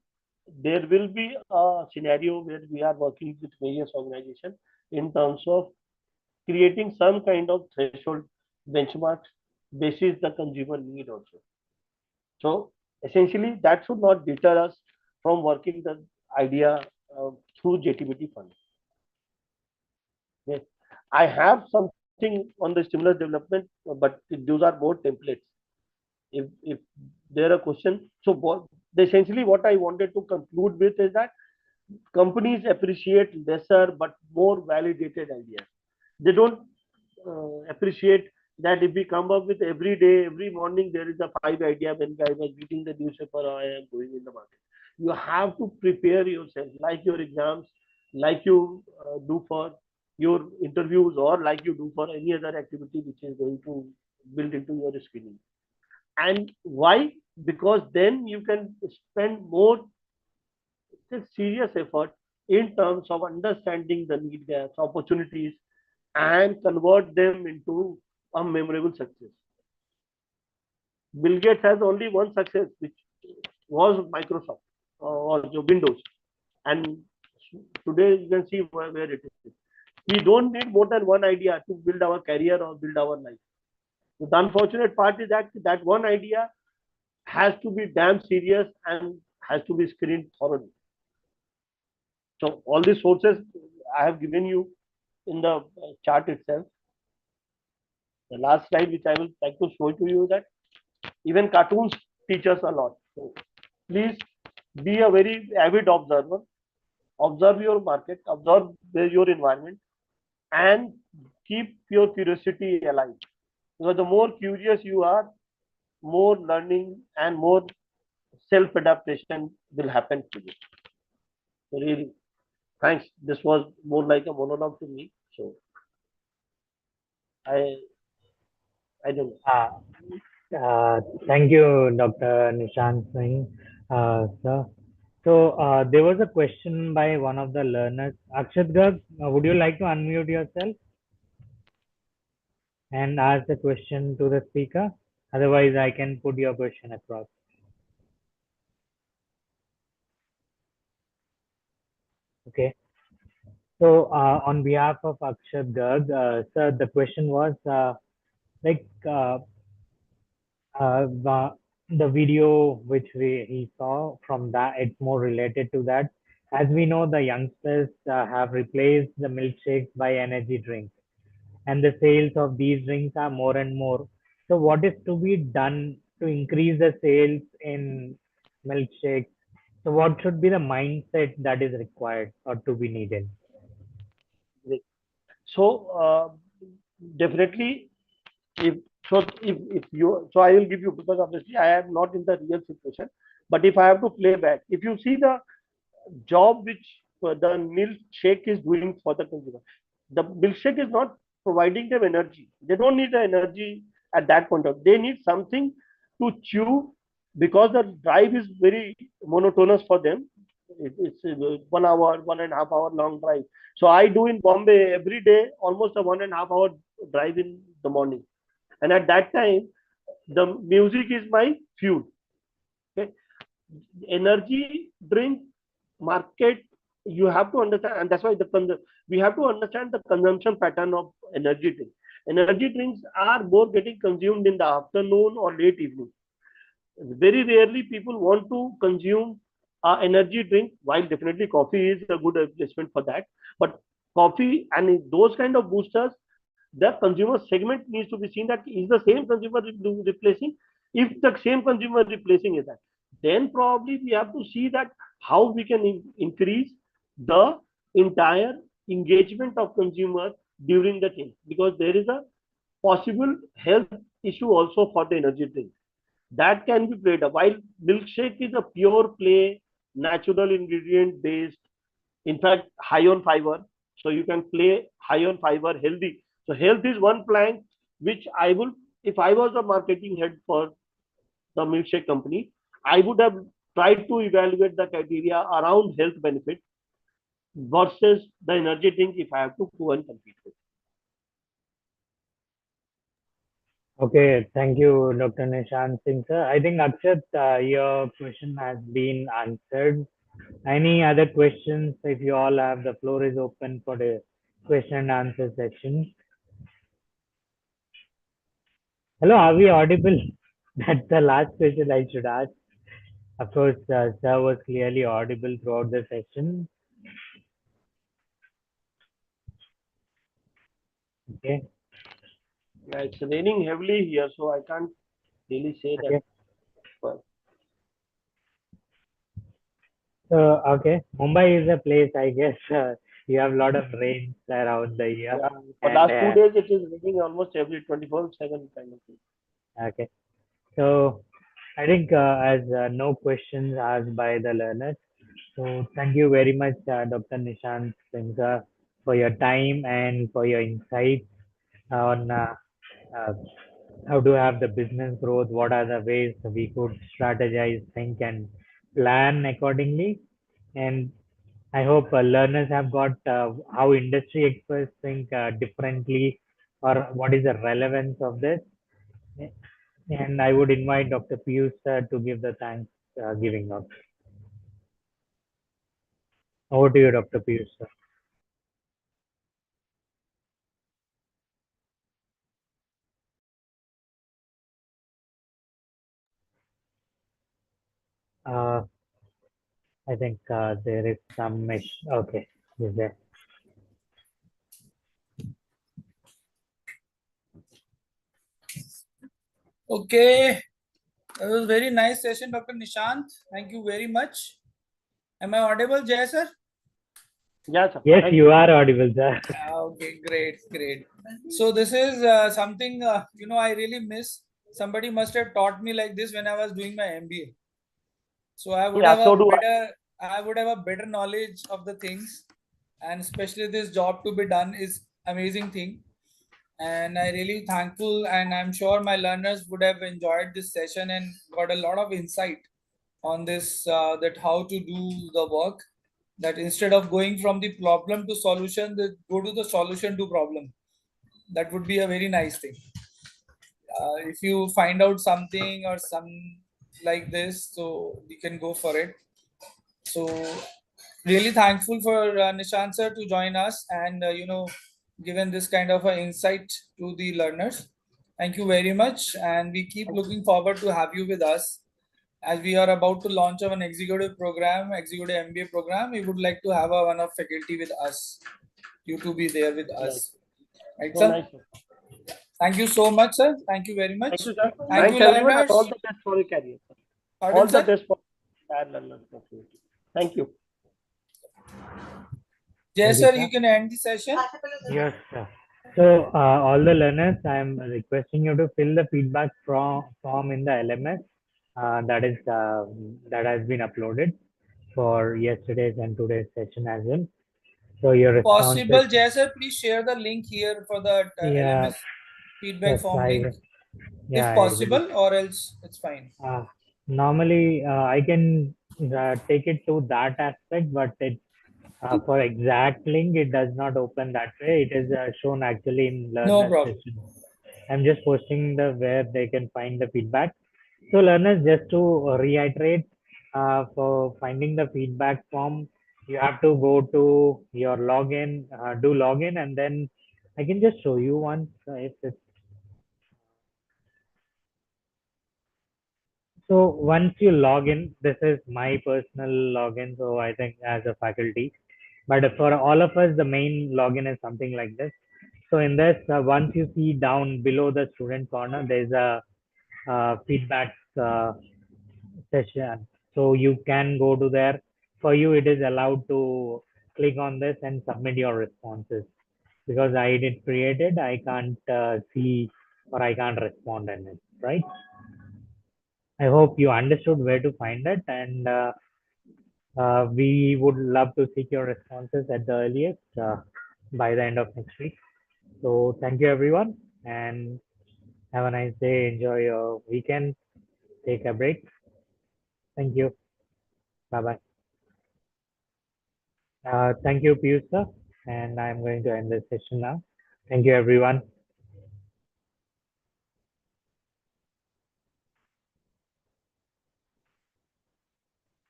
there will be a scenario where we are working with various organizations in terms of creating some kind of threshold benchmarks basis the consumer need also. So essentially, that should not deter us from working the idea through JTBT fund. Yes. I have something on the stimulus development, but those are more templates. If there are questions, so essentially what I wanted to conclude with is that companies appreciate lesser but more validated ideas. They don't appreciate that if we come up with every day, every morning, there is a 5 idea when I was reading the newspaper, I am going in the market. You have to prepare yourself, like your exams, like you do for your interviews, or like you do for any other activity which is going to build into your screening. And why? Because then you can spend more serious effort in terms of understanding the need gaps, opportunities, and convert them into a memorable success. Bill Gates has only one success, which was Microsoft or Windows, and today you can see where it is. We don't need more than one idea to build our career or build our life. The unfortunate part is that that one idea has to be damn serious and has to be screened thoroughly. So all these sources I have given you in the chart itself. The last slide which I will like to show to you, that even cartoons teach us a lot. So please be a very avid observer. Observe your market, observe your environment, and keep your curiosity alive. Because the more curious you are, more learning and more self-adaptation will happen to you. So really, thanks. This was more like a monologue to me. So I I don't know. Thank you, Dr. Nishant Singh, sir. So there was a question by one of the learners. Akshat Garg, would you like to unmute yourself and ask the question to the speaker? Otherwise, I can put your question across. Okay. So on behalf of Akshat Garg, sir, the question was like the video which he saw, from that it's more related to that. As we know, the youngsters have replaced the milkshakes by energy drinks, and the sales of these drinks are more and more. So what is to be done to increase the sales in milkshakes? So what should be the mindset that is required or to be needed? So definitely, if you, so I will give you, because obviously I am not in the real situation, but if I have to play back, if you see the job which the milkshake is doing for the consumer. The milkshake is not providing them energy. They don't need the energy at that point of. They need something to chew because the drive is very monotonous for them. It's 1 hour, 1.5 hour long drive. So I do in Bombay every day almost a 1.5 hour drive in the morning, and at that time the music is my fuel. Okay, energy drink market, you have to understand, and that's why we have to understand the consumption pattern of energy drink. Energy drinks are more getting consumed in the afternoon or late evening. Very rarely people want to consume energy drink, while definitely coffee is a good replacement for that. But coffee and those kind of boosters, the consumer segment needs to be seen, that is the same consumer replacing. If the same consumer replacing is that, then probably we have to see that how we can increase the entire engagement of consumer during the thing, because there is a possible health issue also for the energy drink that can be played up. While milkshake is a pure play, natural ingredient based, in fact, high on fiber. So you can play high on fiber, healthy. So health is one plank which I will, if I was a marketing head for the milkshake company, I would have tried to evaluate the criteria around health benefit versus the energy drink if I have to go and compete with. Okay, thank you, Dr. Nishant Singh, sir. I think Akshat, your question has been answered. Any other questions? If you all have, the floor is open for the question and answer section. Hello, are we audible? That's the last question I should ask. Of course, sir was clearly audible throughout the session. Okay. Yeah, it's raining heavily here, so I can't really say Okay. that. But So, okay, Mumbai is a place, I guess, you have a lot of rains around the year. yeah, for And last 2 days it is raining almost every 24/7 kind of thing. okay, so I think as no questions asked by the learners, so thank you very much, Dr. Nishant Singh, sir, for your time and for your insights on uh, how to have the business growth, what are the ways we could strategize, think, and plan accordingly. And I hope learners have got how industry experts think differently, or what is the relevance of this. And I would invite Dr. Piyush to give the thanks giving up. Over to you, Dr. Piyush, sir. Uh, I think there is some okay, is there? Okay, that was a very nice session, Dr. Nishant. Thank you very much. Am I audible, Jay sir? Yeah, sir. Yes, Thank you are audible, sir. Okay, great, great. So this is something I really miss. Somebody must have taught me like this when I was doing my MBA. So I would Yeah, have so a do I. better, I would have a better knowledge of the things, and especially this job to be done is amazing thing. And I really thankful, and I'm sure my learners would have enjoyed this session and got a lot of insight on this, that how to do the work, that instead of going from the problem to solution, they go to the solution to problem. That would be a very nice thing. If you find out something or some like this, so we can go for it. So really thankful for Nishant sir to join us, and given this kind of an insight to the learners. Thank you very much, and we keep looking forward to have you with us as we are about to launch an executive program, executive MBA program. We would like to have one of faculty with us, you to be there with Right. us, right, So sir? nice, sir. Thank you so much, sir. Thank you very much. Thank you, sir. Thank you, Thanks everyone, and all learners. the best for your career, sir. Pardon, All the sir? best for our learners. Thank you. Yes, Thank you, sir. sir. You can end the session. Yes, sir. So, all the learners, I am requesting you to fill the feedback form in the LMS that has been uploaded. for yesterday's and today's session as well. So your responses, Possible, Jay sir, please share the link here for the yeah, LMS feedback yes, form link, yeah, if I will. possible, or else it's fine. Normally, I can take it to that aspect, but it for exact link, it does not open that way. It is shown actually in No learner problem. session. I'm just posting the where they can find the feedback. So learners, just to reiterate, for finding the feedback form, you have to go to your login, do login, and then I can just show you once if it's so. Once you log in, this is my personal login. So I think as a faculty, but for all of us, the main login is something like this. So in this, once you see down below the student corner, there's a feedback session. So you can go to there. For you, it is allowed to click on this and submit your responses. Because I did create it, I can't see or I can't respond in it, right? I hope you understood where to find it, and we would love to seek your responses at the earliest by the end of next week. So thank you everyone, and have a nice day. Enjoy your weekend. Take a break. Thank you. Bye bye. Thank you, Piyush sir, and I'm going to end this session now. Thank you everyone.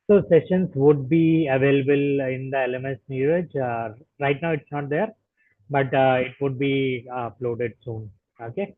So sessions would be available in the LMS Neeraj. Right now it's not there, but it would be uploaded soon. Okay.